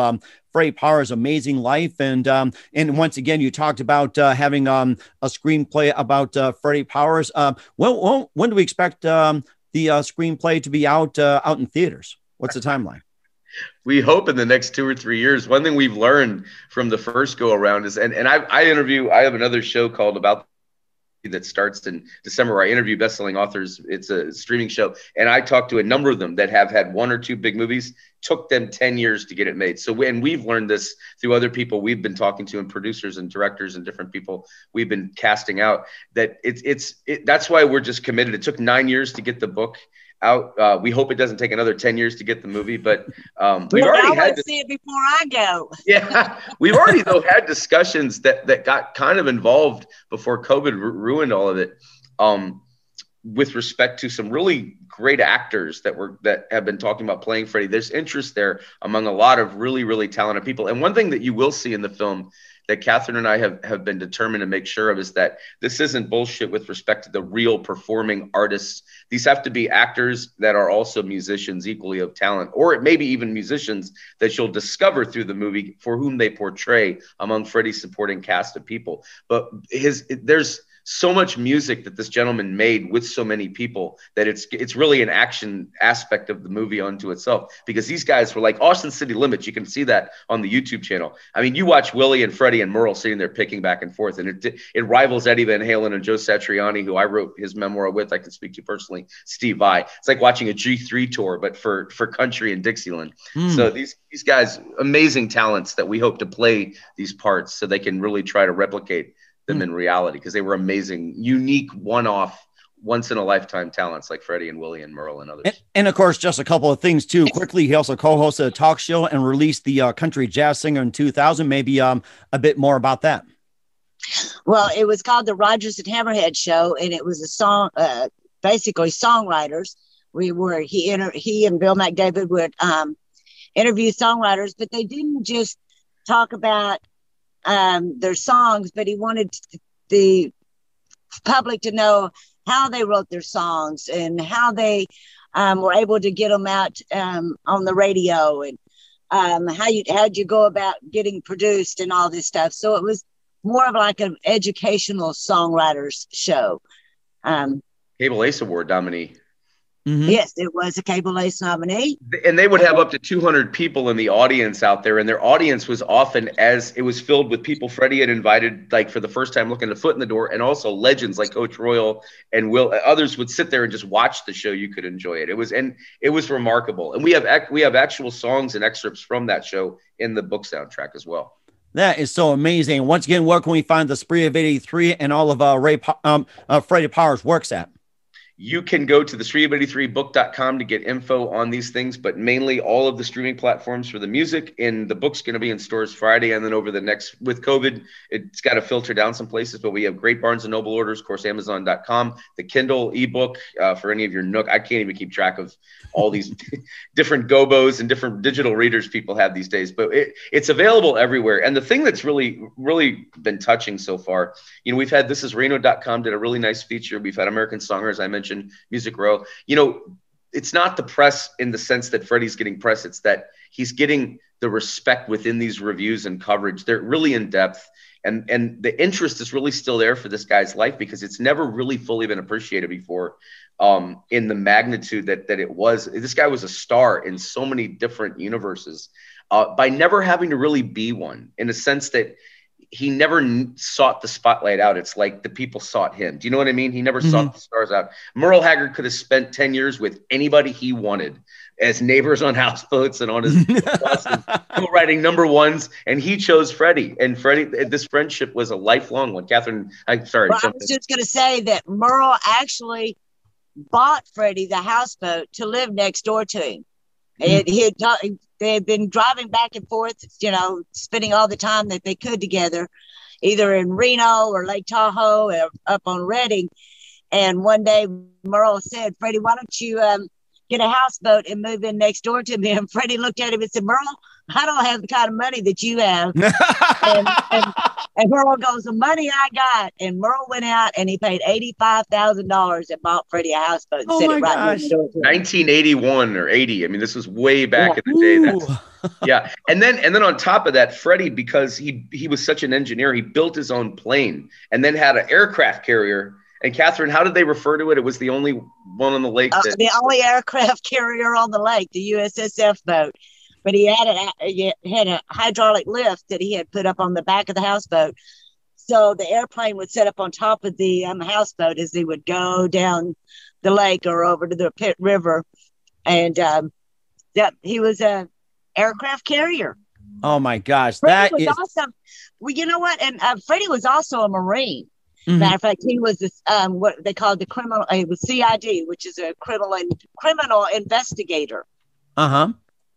Freddy Powers' amazing life. And once again, you talked about having a screenplay about Freddy Powers. When do we expect the screenplay to be out in theaters? What's the timeline? We hope in the next 2 or 3 years. One thing we've learned from the first go around is, and I have another show called About that starts in December, where I interview best-selling authors. It's a streaming show. And I talked to a number of them that have had 1 or 2 big movies. Took them 10 years to get it made. So, and we've learned this through other people we've been talking to, and producers and directors and different people we've been casting out, that that's why we're just committed. It took 9 years to get the book out. We hope it doesn't take another 10 years to get the movie, but we've already had to see it before I go. Yeah, we've already though had discussions that got kind of involved before COVID ruined all of it, with respect to some really great actors that have been talking about playing Freddy. There's interest there among a lot of really, really talented people. And one thing that you will see in the film that Catherine and I have been determined to make sure of is that this isn't bullshit with respect to the real performing artists. These have to be actors that are also musicians equally of talent, or maybe even musicians that you'll discover through the movie for whom they portray among Freddy's supporting cast of people. But there's so much music that this gentleman made with so many people that it's really an action aspect of the movie unto itself, because these guys were like Austin City Limits. You can see that on the YouTube channel. I mean, you watch Willie and Freddy and Merle sitting there picking back and forth, and it rivals Eddie Van Halen and Joe Satriani, who I wrote his memoir with. I can speak to personally, Steve Vai. It's like watching a G3 tour, but for country and Dixieland. So these guys, amazing talents that we hope to play these parts so they can really try to replicate them in reality, because they were amazing, unique, one-off, once-in-a-lifetime talents like Freddie and Willie and Merle and others. And of course, just a couple of things too. Quickly, he also co-hosted a talk show and released the Country Jazz Singer in 2000. Maybe a bit more about that. Well, it was called the Rodgers and Hammerhead Show, and it was a song, basically songwriters. He and Bill McDavid would interview songwriters, but they didn't just talk about their songs, but he wanted the public to know how they wrote their songs and how they were able to get them out on the radio, and how'd you go about getting produced and all this stuff. So it was more of like an educational songwriters show. Cable Ace Award nominee. Mm-hmm. Yes, it was a Cable Ace nominee. And they would have up to 200 people in the audience out there. And their audience was often, as it was filled with people Freddie had invited, like for the first time looking a foot in the door, and also legends like Coach Royal and Will. Others would sit there and just watch the show. You could enjoy it. It was remarkable. And we have actual songs and excerpts from that show in the book soundtrack as well. That is so amazing. Once again, where can we find the Spree of 83 and all of Freddie Powers' works at? You can go to the spreeof83book.com to get info on these things, but mainly all of the streaming platforms for the music. And the book's going to be in stores Friday. And then over the next, with COVID, it's got to filter down some places, but we have great Barnes & Noble orders, of course, Amazon.com, the Kindle ebook for any of your Nook. I can't even keep track of all these different Gobos and different digital readers people have these days, but it's available everywhere. And the thing that's really, really been touching so far, we've had thisisreno.com did a really nice feature. We've had American Songers, I mentioned Music Row. It's not the press in the sense that Freddie's getting press. It's that he's getting the respect within these reviews and coverage. They're really in depth. And the interest is really still there for this guy's life because it's never really fully been appreciated before in the magnitude that it was. This guy was a star in so many different universes by never having to really be one, in a sense that he never sought the spotlight out. It's like the people sought him. Do you know what I mean? He never sought the stars out. Merle Haggard could have spent 10 years with anybody he wanted as neighbors on houseboats and on his bus and co-writing number ones. And he chose Freddie. And Freddie, this friendship was a lifelong one. Catherine, I'm sorry. Well, I was just going to say that Merle actually bought Freddie the houseboat to live next door to him. And they had been driving back and forth, spending all the time that they could together, either in Reno or Lake Tahoe or up on Redding. And one day Merle said, Freddie, why don't you get a houseboat and move in next door to me? And Freddie looked at him and said, Merle, I don't have the kind of money that you have. and Merle goes, the money I got. And Merle went out and he paid $85,000 and bought Freddie a houseboat and set it right next door to him. 1981 or 80. I mean, this was way back in the day. Yeah. And then on top of that, Freddie, because he was such an engineer, he built his own plane and then had an aircraft carrier. And Catherine, how did they refer to it? It was the only one on the lake. The only aircraft carrier on the lake, the USSF boat. But he had a hydraulic lift that he had put up on the back of the houseboat. So the airplane would set up on top of the houseboat as they would go down the lake or over to the Pitt River. And he was an aircraft carrier. Oh, my gosh. Freddie was awesome. Well, you know what? And Freddie was also a Marine. Mm-hmm. Matter of fact, he was this, what they called the criminal, it was CID, which is a criminal investigator. Uh-huh.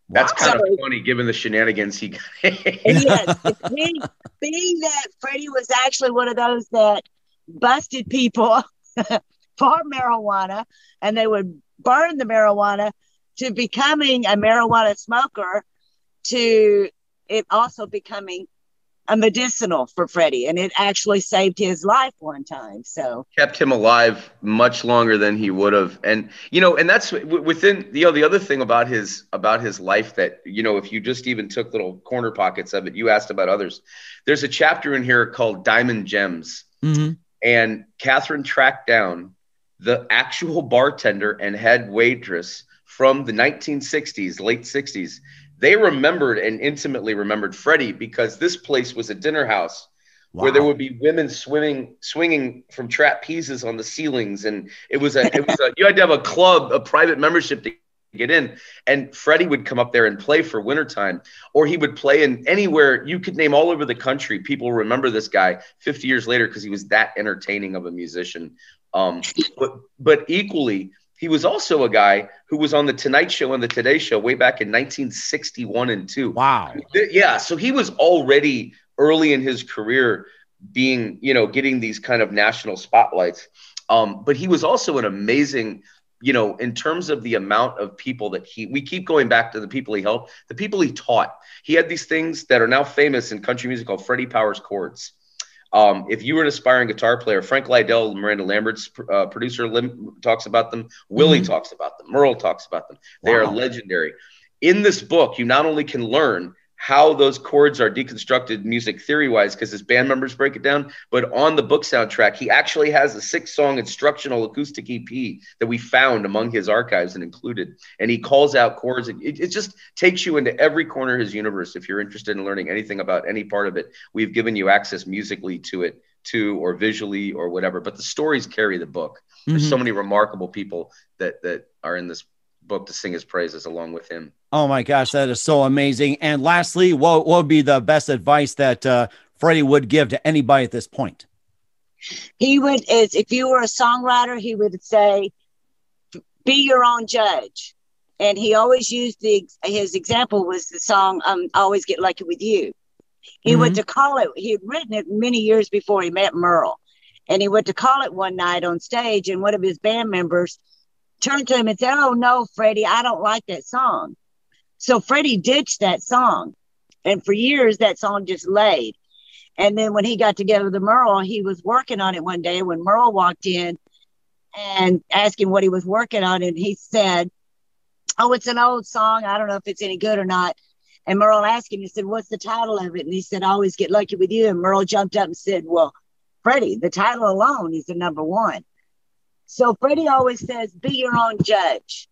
That's kind of funny, given the shenanigans he got. Yes, being that Freddie was actually one of those that busted people for marijuana, and they would burn the marijuana, to becoming a marijuana smoker, to it also becoming a medicinal for Freddie, and it actually saved his life one time. So kept him alive much longer than he would have. And and that's within the other thing about his life that if you just even took little corner pockets of it. You asked about others. There's a chapter in here called Diamond Gems, and Catherine tracked down the actual bartender and head waitress from the 1960s, late 60s. They remembered and intimately remembered Freddie because this place was a dinner house where there would be women swinging from trapezes on the ceilings. And you had to have a club, a private membership to get in. And Freddie would come up there and play for wintertime, or he would play in anywhere you could name all over the country. People remember this guy 50 years later because he was that entertaining of a musician. But equally, he was also a guy who was on the Tonight Show and the Today Show way back in 1961 and 2. Wow. Yeah. So he was already early in his career being, getting these kind of national spotlights. But he was also an amazing, in terms of the amount of people that we keep going back to the people he helped, the people he taught. He had these things that are now famous in country music called Freddie Powers chords. If you were an aspiring guitar player, Frank Liddell, Miranda Lambert's producer, talks about them. Willie talks about them. Merle talks about them. They are legendary. In this book, you not only can learn how those chords are deconstructed music theory wise, because his band members break it down. But on the book soundtrack, he actually has a 6-song instructional acoustic EP that we found among his archives and included. And he calls out chords. It just takes you into every corner of his universe. If you're interested in learning anything about any part of it, we've given you access musically to it too, or visually or whatever. But the stories carry the book. There's so many remarkable people that are in this book to sing his praises along with him. Oh my gosh, that is so amazing. And lastly, what would be the best advice that Freddy would give to anybody at this point? He would, if you were a songwriter, he would say, be your own judge. And he always used his example was the song, Always Get Lucky With You. He went to call it, he had written it many years before he met Merle. And he went to call it one night on stage, and one of his band members turned to him and said, oh no, Freddie, I don't like that song. So Freddie ditched that song. And for years, that song just laid. And then when he got together with Merle, he was working on it one day when Merle walked in and asked him what he was working on. And he said, oh, it's an old song. I don't know if it's any good or not. And Merle asked him, he said, what's the title of it? And he said, Always Get Lucky With You. And Merle jumped up and said, well, Freddie, the title alone is the number one. So Freddie always says, be your own judge.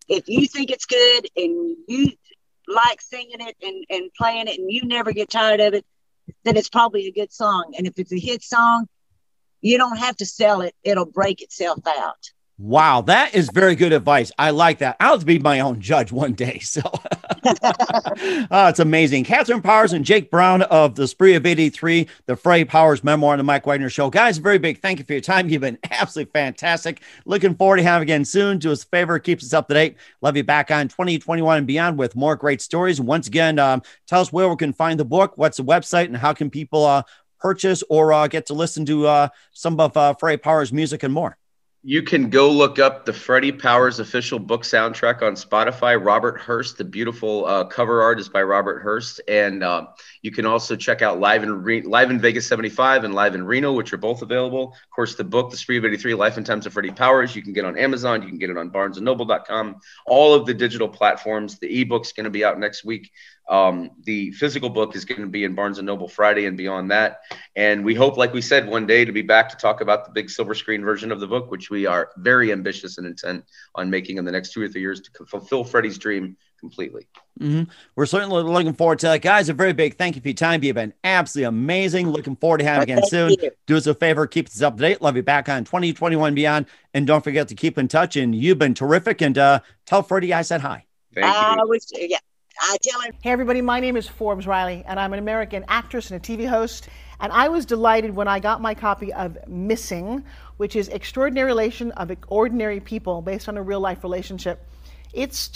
If you think it's good and you like singing it and playing it and you never get tired of it, then it's probably a good song. And if it's a hit song, you don't have to sell it. It'll break itself out. Wow, that is very good advice. I like that. I'll have to be my own judge one day. So it's amazing. Catherine Powers and Jake Brown of the Spree of 83, the Freddy Powers memoir on the Mike Wagner Show. Guys, a very big thank you for your time. You've been absolutely fantastic. Looking forward to having you again soon. Do us a favor, keeps us up to date. Love you back on 2021 and beyond with more great stories. And once again, tell us where we can find the book, what's the website, and how can people purchase or get to listen to some of Freddy Powers' music and more. You can go look up the Freddy Powers official book soundtrack on Spotify. Robert Hurst, the beautiful cover art is by Robert Hurst. And you can also check out Live in Vegas 75 and Live in Reno, which are both available. Of course, the book, The Spree of 83, Life and Times of Freddy Powers, you can get on Amazon. You can get it on barnesandnoble.com. All of the digital platforms. The ebook's going to be out next week. The physical book is going to be in Barnes & Noble Friday and beyond that. And we hope, like we said, one day to be back to talk about the big silver screen version of the book, which we are very ambitious and intent on making in the next 2 or 3 years to fulfill Freddy's dream completely. We're certainly looking forward to that. Guys, a very big thank you for your time. You've been absolutely amazing. Looking forward to having you again soon. Do us a favor, keep us up to date. Love you back on 2021 beyond. And don't forget to keep in touch. And you've been terrific. And tell Freddy I said hi. Thank you. I tell him. Hey everybody, my name is Forbes Riley, and I'm an American actress and a TV host. And I was delighted when I got my copy of Missing, which is Extraordinary Relation of Ordinary People based on a real life relationship. It's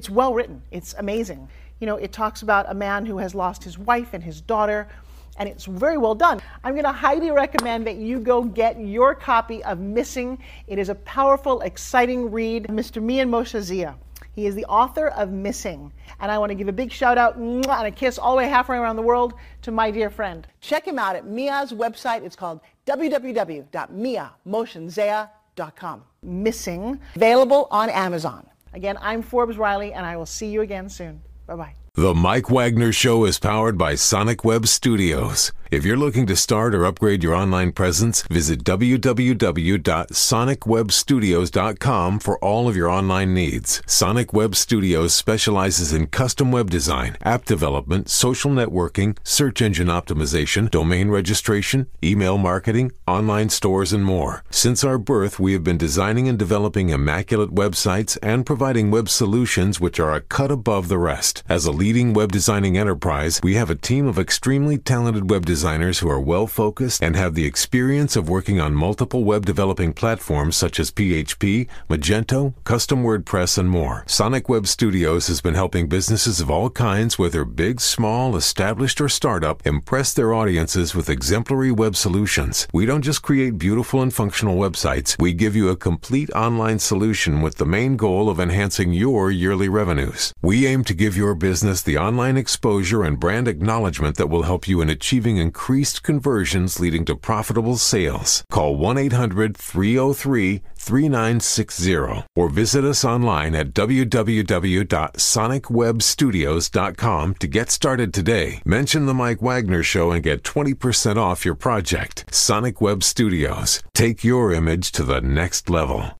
well written. It's amazing. You know, it talks about a man who has lost his wife and his daughter, and it's very well done. I'm going to highly recommend that you go get your copy of Missing. It is a powerful, exciting read. Mr. Mian Moshe Zia. He is the author of Missing. And I want to give a big shout out and a kiss all the way halfway around the world to my dear friend. Check him out at Mia's website. It's called www.miamotionzea.com. Missing, available on Amazon. Again, I'm Forbes Riley, and I will see you again soon. Bye-bye. The Mike Wagner Show is powered by Sonic Web Studios. If you're looking to start or upgrade your online presence, visit www.sonicwebstudios.com for all of your online needs. Sonic Web Studios specializes in custom web design, app development, social networking, search engine optimization, domain registration, email marketing, online stores, and more. Since our birth, we have been designing and developing immaculate websites and providing web solutions which are a cut above the rest. As a leading web designing enterprise, we have a team of extremely talented web designers who are well-focused and have the experience of working on multiple web developing platforms such as PHP, Magento, custom WordPress, and more. Sonic Web Studios has been helping businesses of all kinds, whether big, small, established, or startup, impress their audiences with exemplary web solutions. We don't just create beautiful and functional websites. We give you a complete online solution with the main goal of enhancing your yearly revenues. We aim to give your business the online exposure and brand acknowledgement that will help you in achieving increased conversions leading to profitable sales. Call 1-800-303-3960 or visit us online at www.sonicwebstudios.com to get started today. Mention the Mike Wagner Show and get 20% off your project. Sonic Web Studios. Take your image to the next level.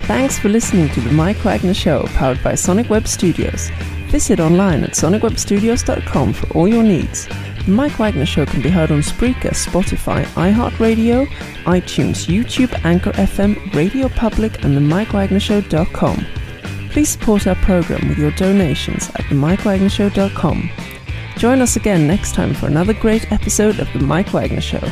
Thanks for listening to the Mike Wagner Show, powered by Sonic Web Studios. Visit online at sonicwebstudios.com for all your needs. The Mike Wagner Show can be heard on Spreaker, Spotify, iHeartRadio, iTunes, YouTube, Anchor FM, Radio Public, and themikewagnershow.com. Please support our program with your donations at themikewagnershow.com. Join us again next time for another great episode of The Mike Wagner Show.